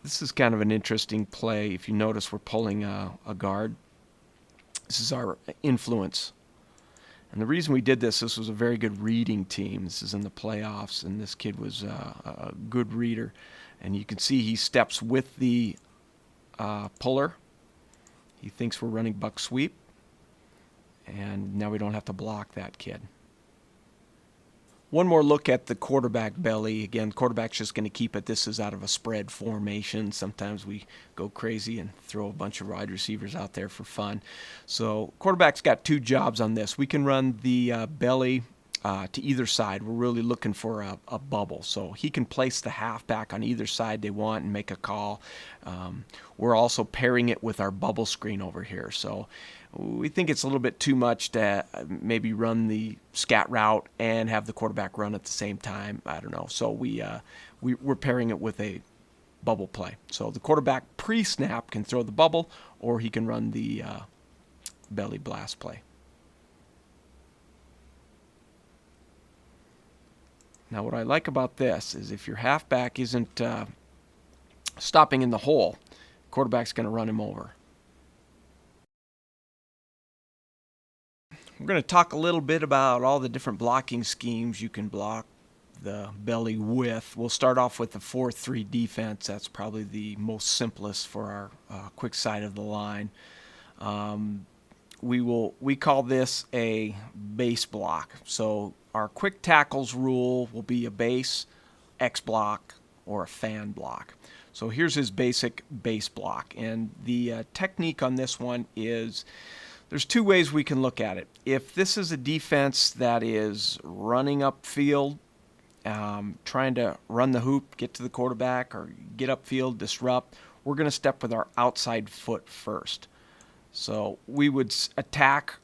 This is kind of an interesting play. If you notice, we're pulling a guard. This is our influence. And the reason we did this was a very good reading team. This is in the playoffs, and this kid was a good reader. And you can see he steps with the puller. He thinks we're running buck sweep. And now we don't have to block that kid. One more look at the quarterback belly. Again, quarterback's just going to keep it. This is out of a spread formation. Sometimes we go crazy and throw a bunch of wide receivers out there for fun. So quarterback's got 2 jobs on this. We can run the belly to either side. We're really looking for a bubble. So he can place the halfback on either side they want and make a call. We're also pairing it with our bubble screen over here. So we think it's a little bit too much to maybe run the scat route and have the quarterback run at the same time. I don't know. So we're pairing it with a bubble play. So the quarterback pre-snap can throw the bubble, or he can run the belly blast play. Now what I like about this is if your halfback isn't stopping in the hole, quarterback's going to run him over. We're going to talk a little bit about all the different blocking schemes you can block the belly with. We'll start off with the 4-3 defense. That's probably the most simplest for our quick side of the line. We call this a base block. So our quick tackles rule will be a base, X block, or a fan block. So here's his basic base block. And the technique on this one is there's two ways we can look at it. If this is a defense that is running upfield, trying to run the hoop, get to the quarterback, or get upfield, disrupt, we're going to step with our outside foot first. So we would attack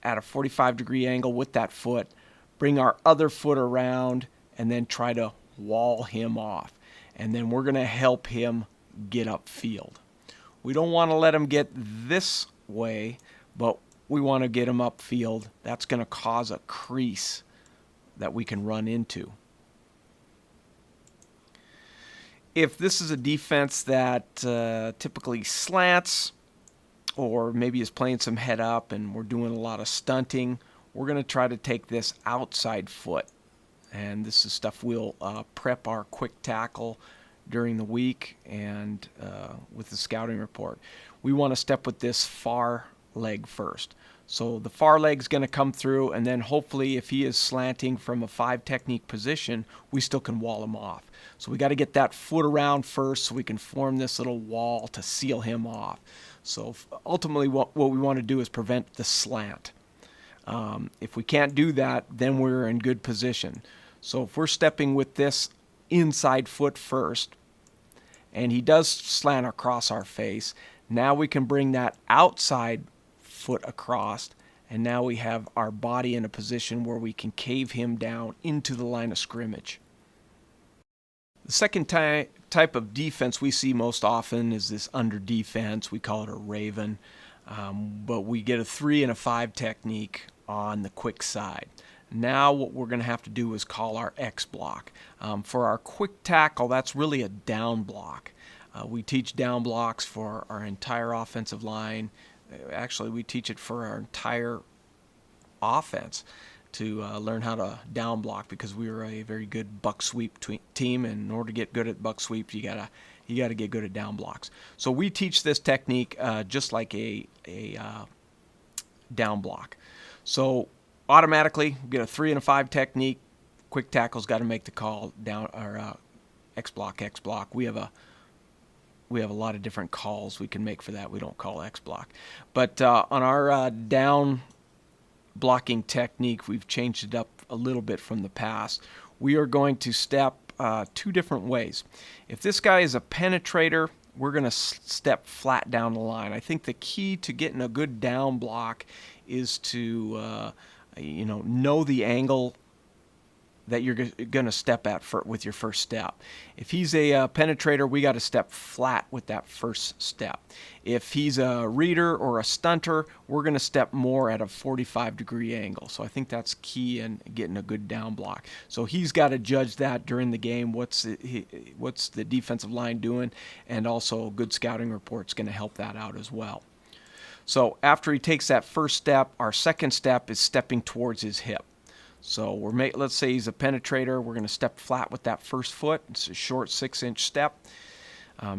at a 45-degree angle with that foot, bring our other foot around, and then try to wall him off. And then we're going to help him get upfield. We don't want to let him get this way, but we want to get him upfield. That's going to cause a crease that we can run into. If this is a defense that typically slants, or maybe is playing some head up and we're doing a lot of stunting, we're going to try to take this outside foot. And this is stuff we'll prep our quick tackle during the week and with the scouting report. We want to step with this far leg first. So the far leg's going to come through, and then hopefully if he is slanting from a 5 technique position, we still can wall him off. So we got to get that foot around first so we can form this little wall to seal him off. So ultimately what we want to do is prevent the slant. If we can't do that, then we're in good position. So if we're stepping with this inside foot first, and he does slant across our face, now we can bring that outside foot across, and now we have our body in a position where we can cave him down into the line of scrimmage. The second type of defense we see most often is this under defense. We call it a raven, but we get a 3 and a 5 technique on the quick side. Now what we're going to have to do is call our X block. For our quick tackle, that's really a down block. We teach down blocks for our entire offensive line. Actually, we teach it for our entire offense to learn how to down block, because we are a very good buck sweep team, and in order to get good at buck sweep, you gotta get good at down blocks. So we teach this technique just like a down block. So automatically we get a 3 and a 5 technique. Quick tackle's got to make the call down, or X block. We have a lot of different calls we can make for that. We don't call X block. But on our down blocking technique, we've changed it up a little bit from the past. We are going to step 2 different ways. If this guy is a penetrator, we're going to step flat down the line. I think the key to getting a good down block is to know the angle that you're going to step at with your first step. If he's a penetrator, we got to step flat with that first step. If he's a reader or a stunter, we're going to step more at a 45-degree angle. So I think that's key in getting a good down block. So he's got to judge that during the game. What's the defensive line doing? And also a good scouting report's going to help that out as well. So after he takes that first step, our second step is stepping towards his hip. So let's say he's a penetrator. We're going to step flat with that first foot. It's a short 6-inch step,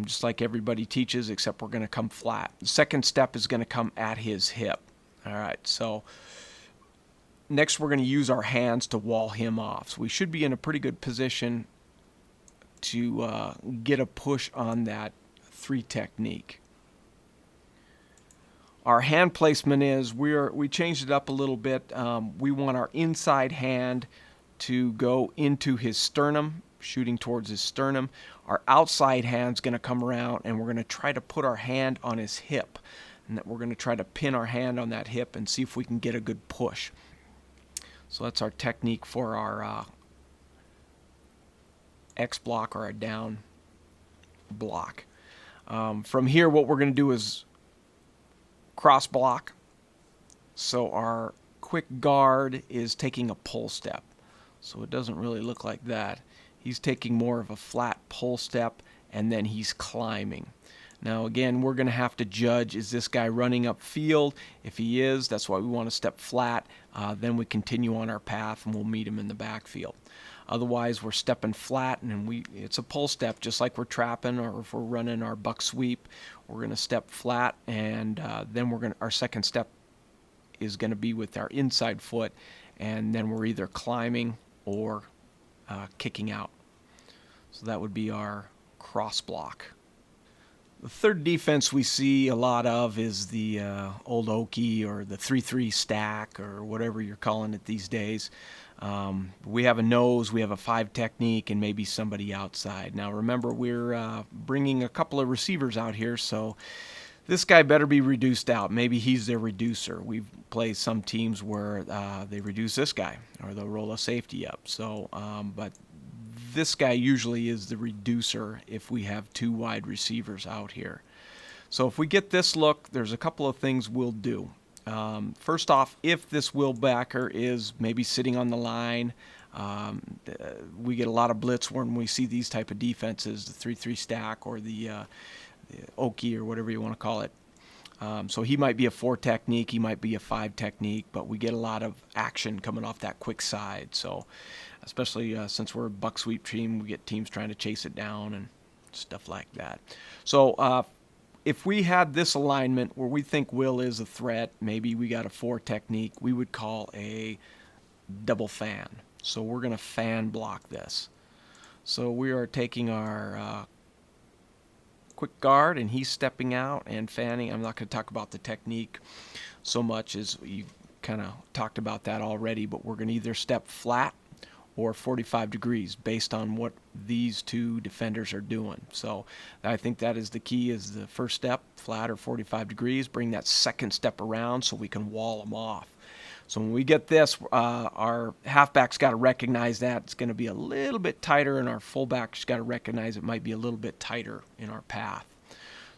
just like everybody teaches, except we're going to come flat. The second step is going to come at his hip. All right, so next we're going to use our hands to wall him off. So we should be in a pretty good position to get a push on that 3 technique. Our hand placement is, we changed it up a little bit. We want our inside hand to go into his sternum, shooting towards his sternum. Our outside hand's going to come around, and we're going to try to put our hand on his hip. And we're going to try to pin our hand on that hip and see if we can get a good push. So that's our technique for our X block, or a down block. From here, what we're going to do is cross block. So our quick guard is taking a pull step. So it doesn't really look like that. He's taking more of a flat pull step, and then he's climbing. Now again, we're going to have to judge, is this guy running upfield? If he is, that's why we want to step flat. Then we continue on our path and we'll meet him in the backfield. Otherwise, we're stepping flat, and it's a pull step, just like we're trapping, or if we're running our buck sweep, we're going to step flat, and then our second step is going to be with our inside foot, and then we're either climbing or kicking out. So that would be our cross block. The third defense we see a lot of is the old Okie, or the 3-3 stack, or whatever you're calling it these days. We have a nose, we have a 5 technique, and maybe somebody outside. Now remember, we're bringing a couple of receivers out here, so this guy better be reduced out. Maybe he's their reducer. We've played some teams where they reduce this guy, or they'll roll a safety up. So, but this guy usually is the reducer if we have 2 wide receivers out here. So if we get this look, there's a couple of things we'll do. First off, if this will backer is maybe sitting on the line, we get a lot of blitz when we see these type of defenses, the 3-3 stack, or the Okie, or whatever you want to call it. So he might be a 4 technique, he might be a 5 technique, but we get a lot of action coming off that quick side. So especially since we're a buck sweep team, we get teams trying to chase it down and stuff like that. So if we had this alignment where we think Will is a threat, maybe we got a 4 technique, we would call a double fan. So we're going to fan block this. So we are taking our quick guard, and he's stepping out and fanning. I'm not going to talk about the technique so much, as you kind of talked about that already, but we're going to either step flat or 45 degrees based on what these 2 defenders are doing. So I think that is the key, is the first step, flat or 45 degrees. Bring that second step around so we can wall them off. So when we get this, our halfback's got to recognize that it's going to be a little bit tighter, and our fullback's got to recognize it might be a little bit tighter in our path.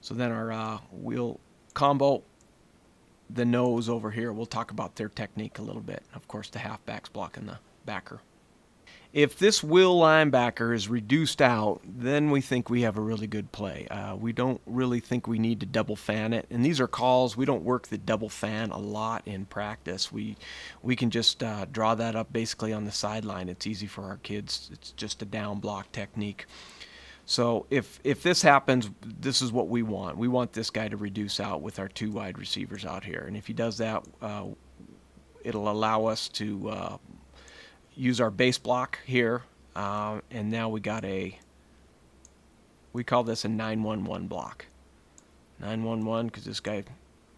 So then we'll combo the nose over here. We'll talk about their technique a little bit. Of course, the halfback's blocking the backer. If this Will linebacker is reduced out, then we think we have a really good play. We don't really think we need to double fan it. And these are calls. We don't work the double fan a lot in practice. We can just draw that up basically on the sideline. It's easy for our kids. It's just a down block technique. So if this happens, this is what we want. We want this guy to reduce out with our 2 wide receivers out here. And if he does that, it'll allow us to use our base block here, and now we call this a 911 block. 911, because this guy,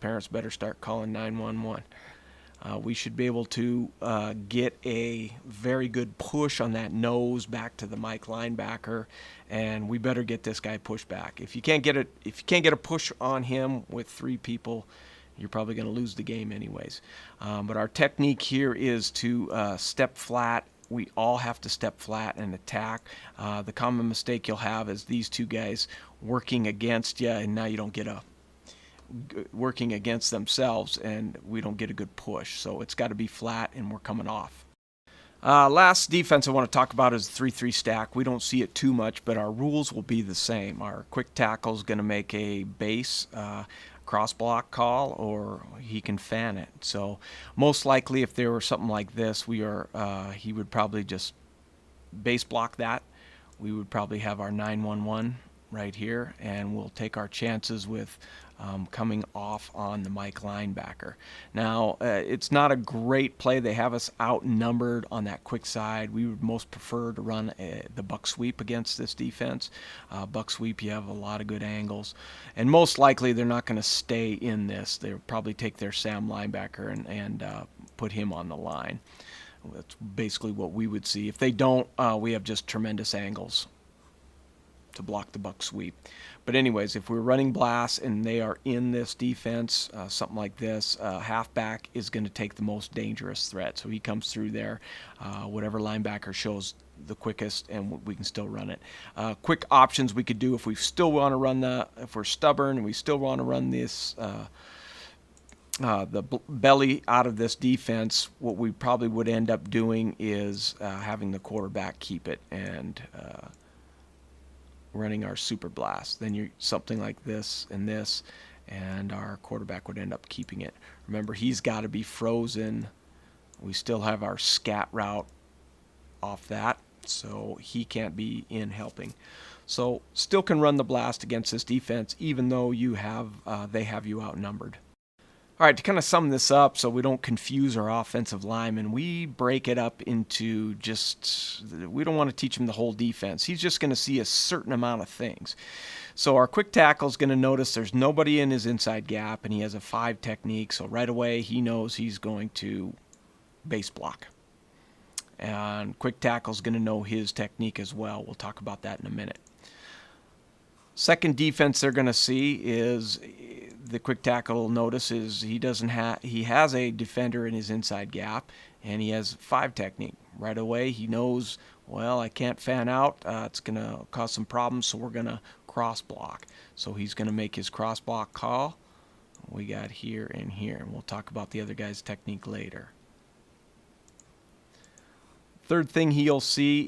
parents better start calling 911. We should be able to get a very good push on that nose back to the Mike linebacker, and we better get this guy pushed back. If you can't get a push on him with 3 people, you're probably going to lose the game anyways. But our technique here is to step flat. We all have to step flat and attack. The common mistake you'll have is these 2 guys working against you, and now you don't get working against themselves, and we don't get a good push. So it's got to be flat, and we're coming off. Last defense I want to talk about is the 3-3 stack. We don't see it too much, but our rules will be the same. Our quick tackle is going to make a base cross block call, or he can fan it. So most likely, if there were something like this, he would probably just base block that. We would probably have our 911 right here, and we'll take our chances with coming off on the Mike linebacker. Now, it's not a great play. They have us outnumbered on that quick side. We would most prefer to run the buck sweep against this defense. Buck sweep, you have a lot of good angles. And most likely, they're not going to stay in this. They'll probably take their Sam linebacker and put him on the line. That's basically what we would see. If they don't, we have just tremendous angles to block the buck sweep. But anyways, if we're running blast and they are in this defense, something like this, halfback is going to take the most dangerous threat. So he comes through there, whatever linebacker shows the quickest, and we can still run it. Quick options we could do if we still want to run if we're stubborn and we still want to run this belly out of this defense, what we probably would end up doing is having the quarterback keep it and running our super blast. Then you something like this and this, and our quarterback would end up keeping it. Remember, he's got to be frozen. We still have our scat route off that, so he can't be in helping. So still can run the blast against this defense, even though they have you outnumbered. All right, to kind of sum this up so we don't confuse our offensive linemen, we break it up into we don't want to teach him the whole defense. He's just going to see a certain amount of things. So our quick tackle is going to notice there's nobody in his inside gap, and he has a 5 technique, so right away he knows he's going to base block. And quick tackle is going to know his technique as well. We'll talk about that in a minute. Second defense they're going to see is the quick tackle notice is he has a defender in his inside gap, and he has 5 technique. Right away he knows, well, I can't fan out. It's going to cause some problems, so we're going to cross block. So he's going to make his cross block call. We got here and here, and we'll talk about the other guy's technique later. Third thing he'll see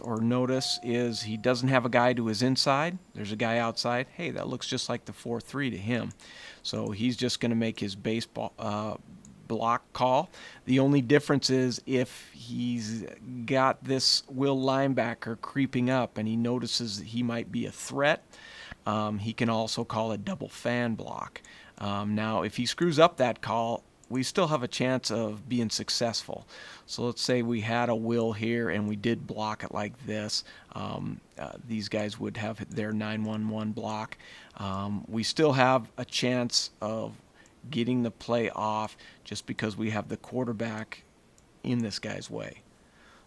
or notice is he doesn't have a guy to his inside. There's a guy outside. Hey, that looks just like the 4-3 to him. So he's just going to make his base block call. The only difference is if he's got this will linebacker creeping up and he notices that he might be a threat, he can also call a double fan block. Now, if he screws up that call, we still have a chance of being successful. So let's say we had a will here and we did block it like this. These guys would have their 9-1-1 block. We still have a chance of getting the play off just because we have the quarterback in this guy's way.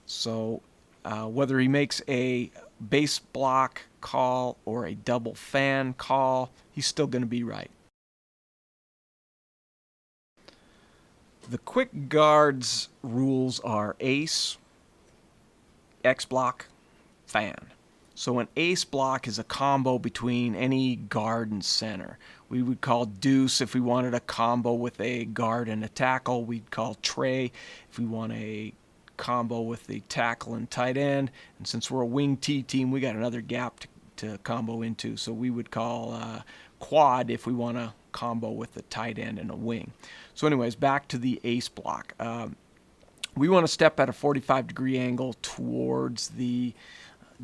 So whether he makes a base block call or a double fan call, he's still going to be right. The quick guards rules are ace, X block, fan. So an ace block is a combo between any guard and center. We would call deuce if we wanted a combo with a guard and a tackle. We'd call tray if we want a combo with the tackle and tight end. And since we're a wing T team, we got another gap to combo into. So we would call quad if we want to combo with the tight end and a wing. So anyways, back to the ace block. We want to step at a 45-degree angle towards the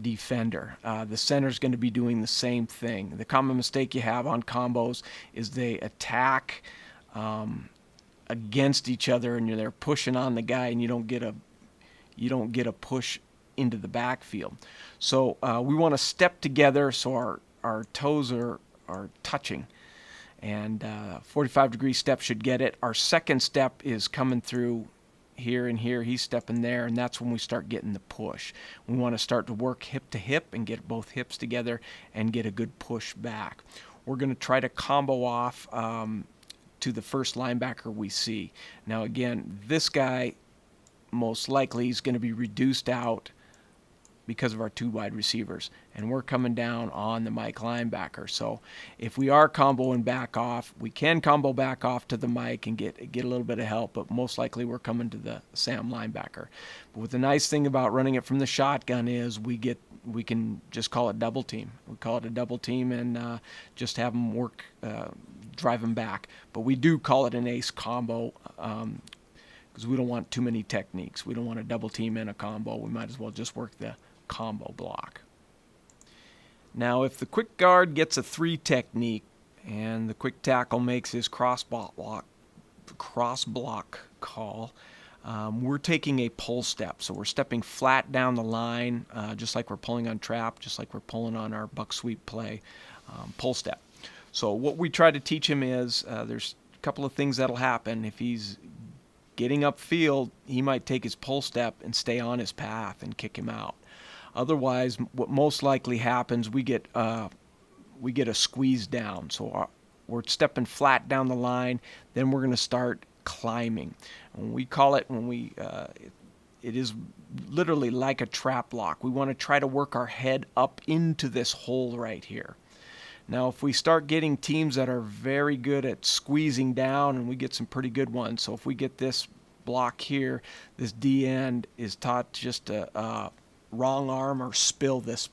defender. The center is going to be doing the same thing. The common mistake you have on combos is they attack against each other, and they're pushing on the guy, and you don't get a push into the backfield. So we want to step together so our toes are touching. And 45-degree step should get it. Our second step is coming through here and here. He's stepping there, and that's when we start getting the push. We want to start to work hip to hip and get both hips together and get a good push back. We're going to try to combo off to the first linebacker we see. Now, again, this guy most likely is going to be reduced out because of our 2 wide receivers, and we're coming down on the Mike linebacker. So if we are comboing back off, we can combo back off to the Mike and get a little bit of help, but most likely we're coming to the Sam linebacker. But what the nice thing about running it from the shotgun is we can just call it double team. We call it a double team and just have them work, drive them back. But we do call it an ace combo because we don't want too many techniques. We don't want a double team and a combo. We might as well just work the combo block. Now, if the quick guard gets a 3 technique and the quick tackle makes his cross block call, we're taking a pull step. So we're stepping flat down the line, just like we're pulling on trap, just like we're pulling on our buck sweep play, pull step. So what we try to teach him is there's a couple of things that'll happen. If he's getting upfield, he might take his pull step and stay on his path and kick him out. Otherwise, what most likely happens, we get a squeeze down. So we're stepping flat down the line, then we're going to start climbing. And we call it it is literally like a trap lock. We want to try to work our head up into this hole right here. Now, if we start getting teams that are very good at squeezing down, and we get some pretty good ones, so if we get this block here, this D end is taught just to wrong arm or spill this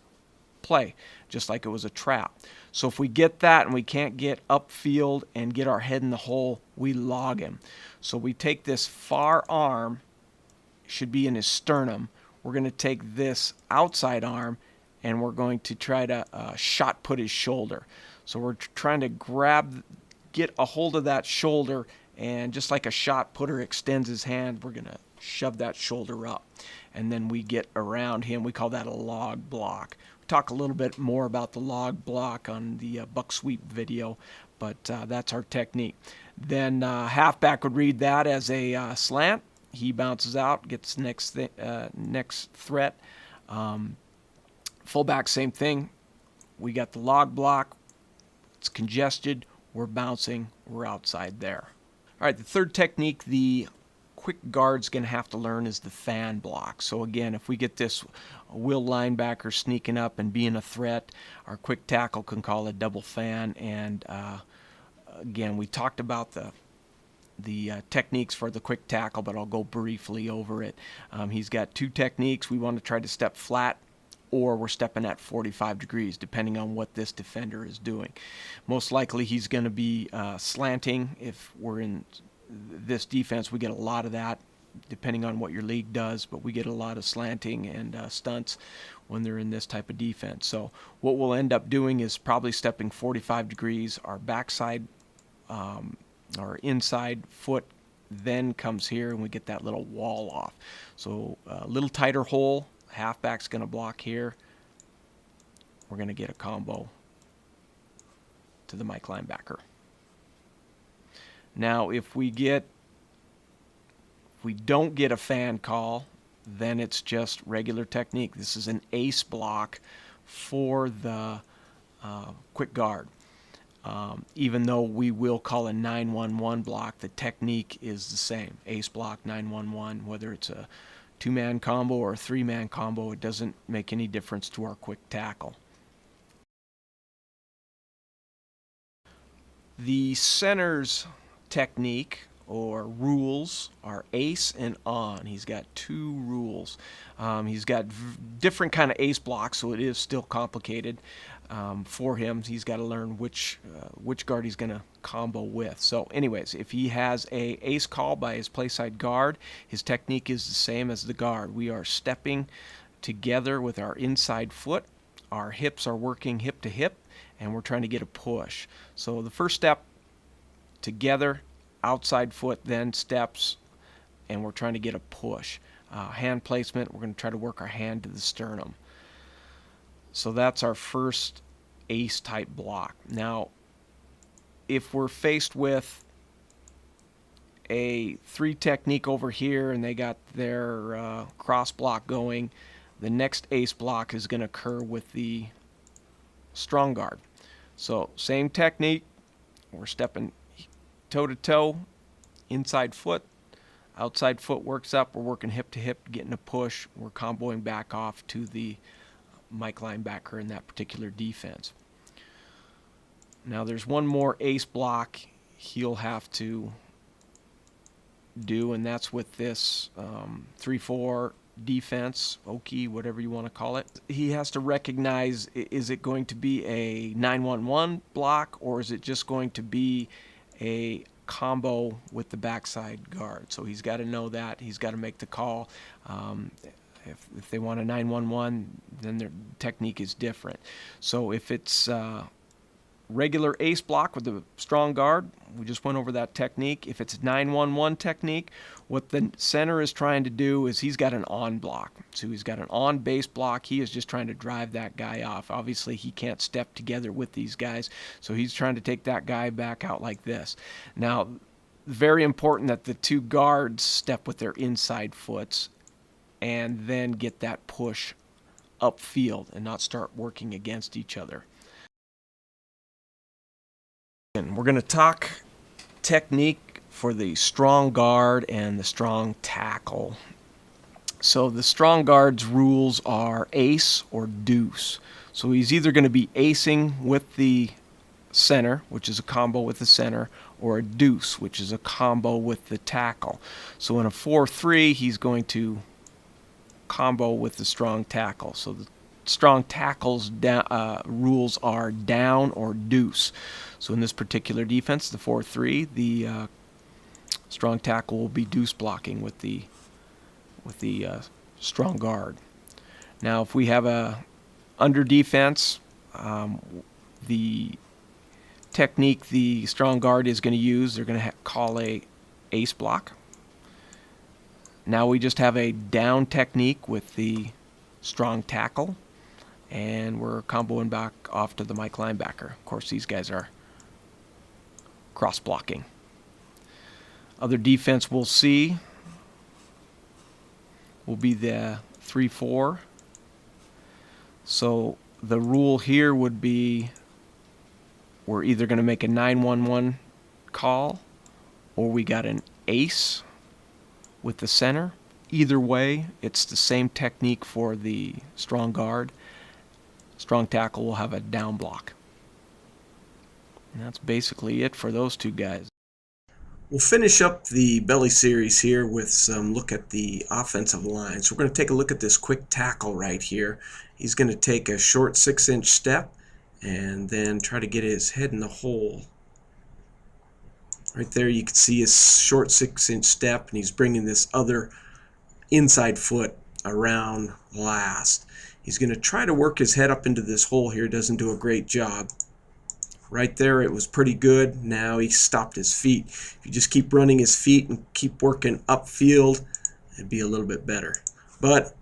play, just like it was a trap. So if we get that and we can't get upfield and get our head in the hole, we log him. So we take this far arm, should be in his sternum. We're going to take this outside arm and we're going to try to shot put his shoulder. So we're trying to get a hold of that shoulder, and just like a shot putter extends his hand, we're going to shove that shoulder up. And then we get around him. We call that a log block. We talk a little bit more about the log block on the buck sweep video, but that's our technique. Then halfback would read that as a slant. He bounces out, gets next threat. Fullback, same thing. We got the log block. It's congested. We're bouncing. We're outside there. All right, the third technique the quick guard's going to have to learn is the fan block. So again, if we get this will linebacker sneaking up and being a threat, our quick tackle can call a double fan. And again, we talked about the techniques for the quick tackle, but I'll go briefly over it. He's got two techniques. We want to try to step flat, or we're stepping at 45 degrees, depending on what this defender is doing. Most likely he's going to be slanting. If we're in this defense, we get a lot of that, depending on what your league does, but we get a lot of slanting and stunts when they're in this type of defense. So what we'll end up doing is probably stepping 45 degrees. Our backside, our inside foot then comes here, and we get that little wall off. So a little tighter hole. Halfback's going to block here. We're going to get a combo to the Mike linebacker. Now, if we don't get a fan call, then it's just regular technique. This is an ace block for the quick guard. Even though we will call a 9-1-1 block, the technique is the same. Ace block, 9-1-1, whether it's a two-man combo or a three-man combo, it doesn't make any difference to our quick tackle. The center's technique or rules are ace and on. He's got two rules. He's got different kind of ace blocks, so it is still complicated for him. He's got to learn which guard he's going to combo with. So anyways, if he has a ace call by his playside guard, his technique is the same as the guard. We are stepping together with our inside foot. Our hips are working hip to hip, and we're trying to get a push. So the first step, together, outside foot, then steps, and we're trying to get a push. Hand placement, we're going to try to work our hand to the sternum. So that's our first ace type block. Now, if we're faced with a 3 technique over here and they got their cross block going, the next ace block is going to occur with the strong guard. So same technique, we're stepping toe to toe, inside foot, outside foot works up, we're working hip to hip, getting a push, we're comboing back off to the Mike linebacker in that particular defense. Now there's one more ace block he'll have to do, and that's with this 3-4 defense, Oki, whatever you want to call it. He has to recognize, is it going to be a 9-1-1 block, or is it just going to be a combo with the backside guard? So he's got to know that. He's got to make the call. If they want a 9-1-1, then their technique is different. So if it's regular ace block with the strong guard, we just went over that technique. If it's 9-1-1 technique, what the center is trying to do is he's got an on block. So he's got an on base block. He is just trying to drive that guy off. Obviously, he can't step together with these guys, so he's trying to take that guy back out like this. Now, very important that the two guards step with their inside foots and then get that push upfield and not start working against each other. And we're going to talk technique for the strong guard and the strong tackle. So the strong guard's rules are ace or deuce. So he's either going to be acing with the center, which is a combo with the center, or a deuce, which is a combo with the tackle. So in a 4-3, he's going to combo with the strong tackle. So the strong tackles rules are down or deuce. So in this particular defense, the 4-3, the strong tackle will be deuce blocking with the strong guard. Now, if we have a under defense, the technique the strong guard is going to use, they're going to call a ace block. Now we just have a down technique with the strong tackle, and we're comboing back off to the Mike linebacker. Of course, these guys are cross blocking. Other defense we'll see will be the 3-4. So the rule here would be we're either going to make a 9-1-1 call, or we got an ace with the center. Either way, it's the same technique for the strong guard. Strong tackle will have a down block. And that's basically it for those two guys. We'll finish up the belly series here with some look at the offensive line. So we're going to take a look at this quick tackle right here. He's going to take a short 6-inch step and then try to get his head in the hole. Right there you can see his short 6-inch step, and he's bringing this other inside foot around last. He's going to try to work his head up into this hole here. Doesn't do a great job. Right there it was pretty good. Now he stopped his feet. If you just keep running his feet and keep working upfield, it'd be a little bit better. But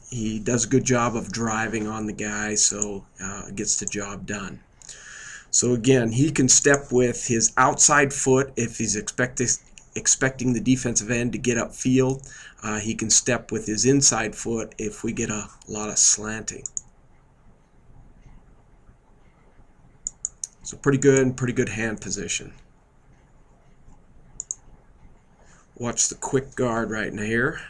he does a good job of driving on the guy, so gets the job done. So again, he can step with his outside foot if he's expecting the defensive end to get upfield. He can step with his inside foot if we get a lot of slanting. So pretty good hand position. Watch the quick guard right in here.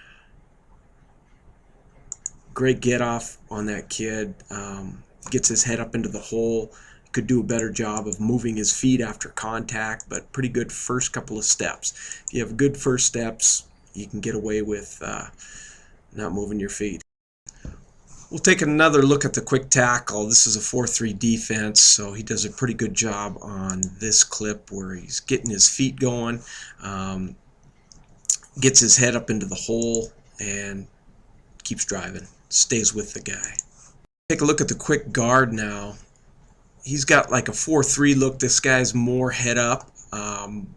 Great get off on that kid. Gets his head up into the hole. Could do a better job of moving his feet after contact, but pretty good first couple of steps. If you have good first steps, you can get away with not moving your feet. We'll take another look at the quick tackle. This is a 4-3 defense, so he does a pretty good job on this clip where he's getting his feet going, gets his head up into the hole, and keeps driving, stays with the guy. Take a look at the quick guard now. He's got like a 4-3 look. This guy's more head up.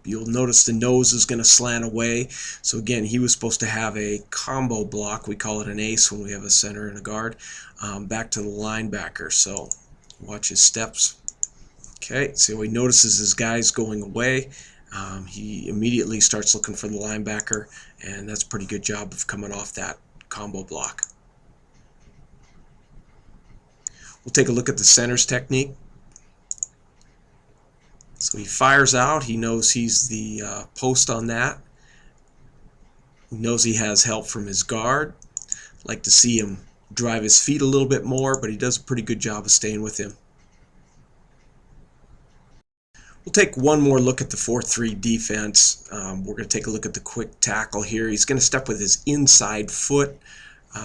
You'll notice the nose is going to slant away. So again, he was supposed to have a combo block. We call it an ace when we have a center and a guard. Back to the linebacker. So watch his steps. Okay, so he notices his guy's going away. He immediately starts looking for the linebacker, and that's a pretty good job of coming off that combo block. We'll take a look at the center's technique. So he fires out. He knows he's the post on that. He knows he has help from his guard. Like to see him drive his feet a little bit more, but he does a pretty good job of staying with him. We'll take one more look at the 4-3 defense. We're going to take a look at the quick tackle here. He's going to step with his inside foot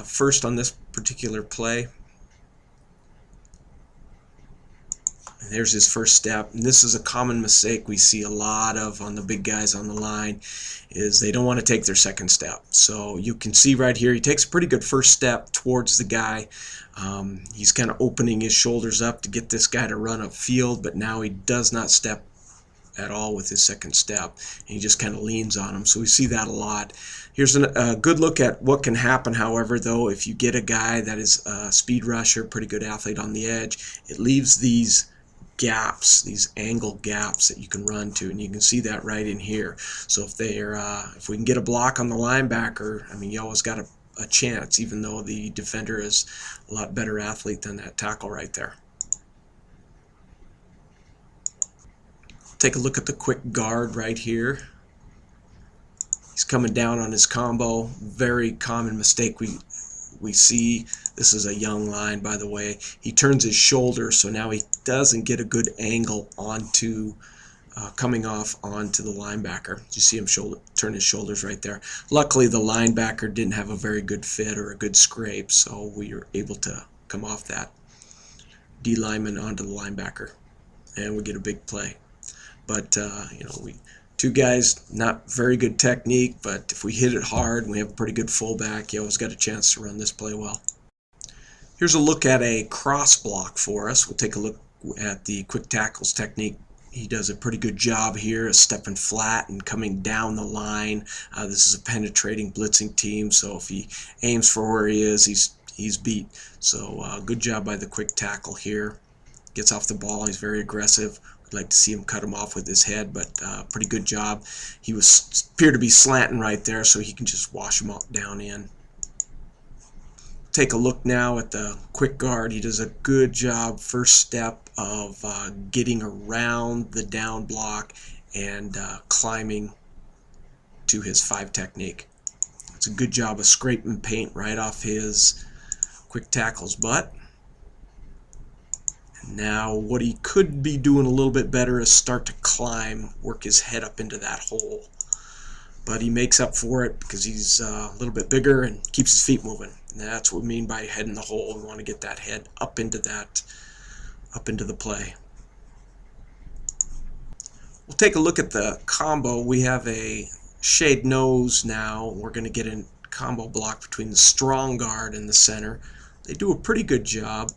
first on this particular play. And there's his first step. And this is a common mistake we see a lot of on the big guys on the line, is they don't want to take their second step. So you can see right here, he takes a pretty good first step towards the guy. He's kind of opening his shoulders up to get this guy to run upfield, but now he does not step at all with his second step. And he just kind of leans on him. So we see that a lot. Here's a good look at what can happen, however, though, if you get a guy that is a speed rusher, pretty good athlete on the edge. It leaves these gaps, these angle gaps that you can run to, and you can see that right in here. So if we can get a block on the linebacker, I mean, you always got a chance, even though the defender is a lot better athlete than that tackle right there. Take a look at the quick guard right here. He's coming down on his combo. Very common mistake we we see, this is a young line, by the way, he turns his shoulder, so now he doesn't get a good angle onto coming off onto the linebacker. You see him turn his shoulders right there. Luckily, the linebacker didn't have a very good fit or a good scrape, so we were able to come off that D lineman onto the linebacker, and we get a big play. But two guys, not very good technique, but if we hit it hard and we have a pretty good fullback, you always got a chance to run this play well. Here's a look at a cross block for us. We'll take a look at the quick tackles technique. He does a pretty good job here of stepping flat and coming down the line. This is a penetrating blitzing team, so if he aims for where he is, he's beat. So good job by the quick tackle here. Gets off the ball. He's very aggressive. We'd like to see him cut him off with his head, but pretty good job. He appeared to be slanting right there, so he can just wash him down in. Take a look now at the quick guard. He does a good job first step of getting around the down block and climbing to his 5 technique. It's a good job of scraping paint right off his quick tackle's butt. And now what he could be doing a little bit better is start to climb, work his head up into that hole. But he makes up for it because he's a little bit bigger and keeps his feet moving. And that's what we mean by head in the hole. We want to get that head up into the play. We'll take a look at the combo. We have a shade nose now. We're going to get a combo block between the strong guard and the center. They do a pretty good job.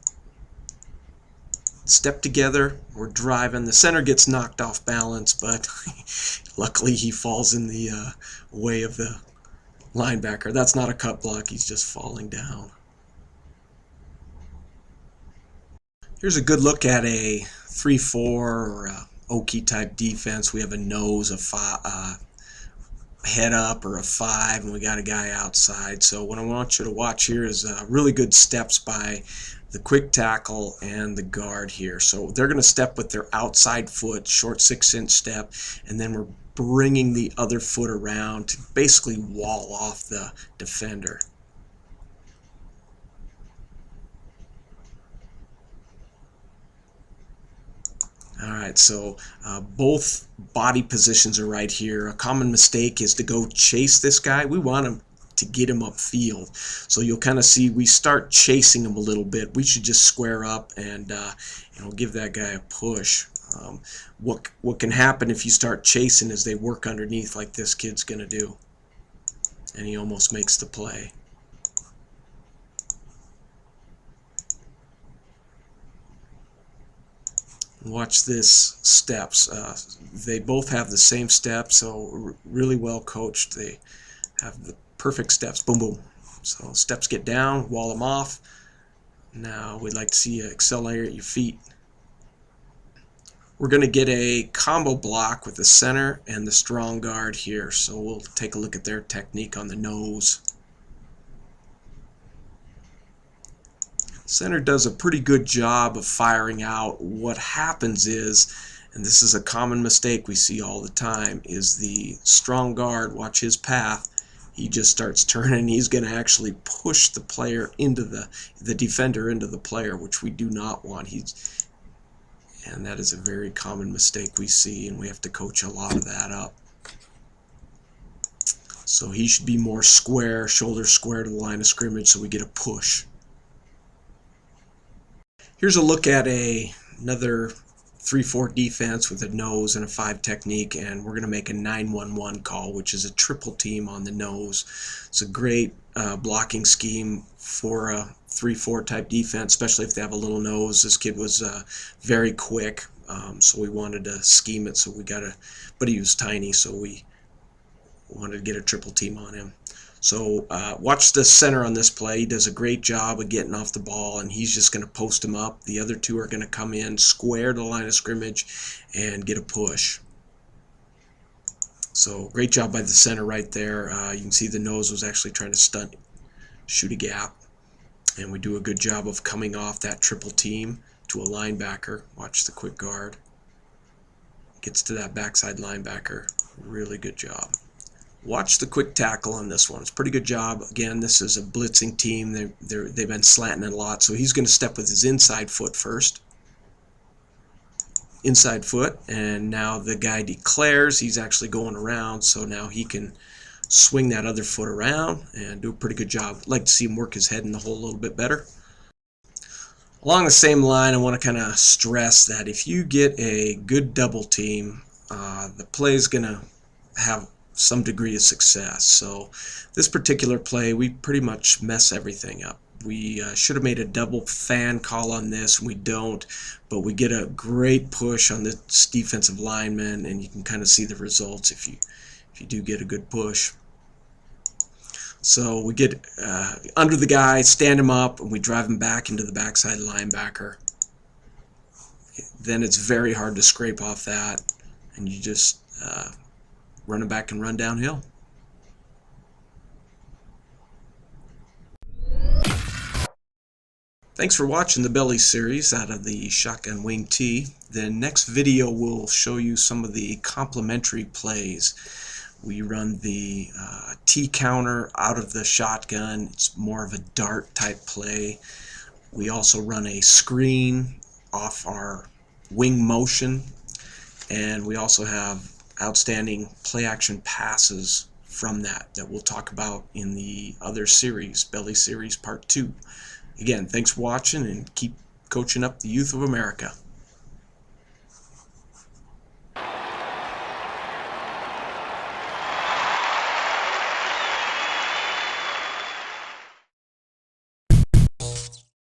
Step together, we're driving. The center gets knocked off balance, but luckily he falls in the way of the linebacker. That's not a cut block, he's just falling down. Here's a good look at a 3-4 or a Okie type defense. We have a nose, a head up, or a 5, and we got a guy outside. So what I want you to watch here is really good steps by the quick tackle and the guard here. So they're going to step with their outside foot, short 6-inch step, and then we're bringing the other foot around to basically wall off the defender. Alright, so both body positions are right here. A common mistake is to go chase this guy. We want him to get him upfield. So you'll kind of see we start chasing him a little bit. We should just square up and give that guy a push. What can happen if you start chasing is they work underneath like this kid's going to do. And he almost makes the play. Watch this steps. They both have the same steps, so really well coached. They have the perfect steps. Boom, boom. So steps get down, wall them off. Now we'd like to see you accelerate your feet. We're going to get a combo block with the center and the strong guard here. So we'll take a look at their technique on the nose. Center does a pretty good job of firing out. What happens is, and this is a common mistake we see all the time, is the strong guard, watch his path, he just starts turning. He's going to actually push the player into the defender into the player, which we do not want. And that is a very common mistake we see, and we have to coach a lot of that up. So he should be more square, shoulder square to the line of scrimmage, so we get a push. Here's a look at another 3-4 defense with a nose and a 5 technique, and we're going to make a 9-1-1 call, which is a triple team on the nose. It's a great blocking scheme for a 3-4 type defense, especially if they have a little nose. This kid was very quick, so we wanted to scheme it. So but he was tiny, so we wanted to get a triple team on him. So watch the center on this play. He does a great job of getting off the ball, and he's just going to post him up. The other two are going to come in, square to the line of scrimmage, and get a push. So great job by the center right there. You can see the nose was actually trying to shoot a gap. And we do a good job of coming off that triple team to a linebacker. Watch the quick guard. Gets to that backside linebacker. Really good job. Watch the quick tackle on this one. It's a pretty good job. Again, this is a blitzing team. They've been slanting it a lot, so he's going to step with his inside foot first. Inside foot, and now the guy declares he's actually going around, so now he can swing that other foot around and do a pretty good job. I'd like to see him work his head in the hole a little bit better. Along the same line, I want to kind of stress that if you get a good double team, the play is going to have some degree of success. So this particular play, we pretty much mess everything up. We should have made a double fan call on this, and we don't, but we get a great push on this defensive lineman, and you can kind of see the results if you do get a good push. So we get under the guy, stand him up, and we drive him back into the backside linebacker. Then it's very hard to scrape off that, and you just run him back and run downhill. Thanks for watching the belly series out of the Shotgun Wing T. The next video will show you some of the complementary plays. We run the T counter out of the shotgun. It's more of a dart type play. We also run a screen off our wing motion, and we also have outstanding play action passes from that we'll talk about in the other series, Belly Series Part 2. Again, thanks for watching, and keep coaching up the youth of America.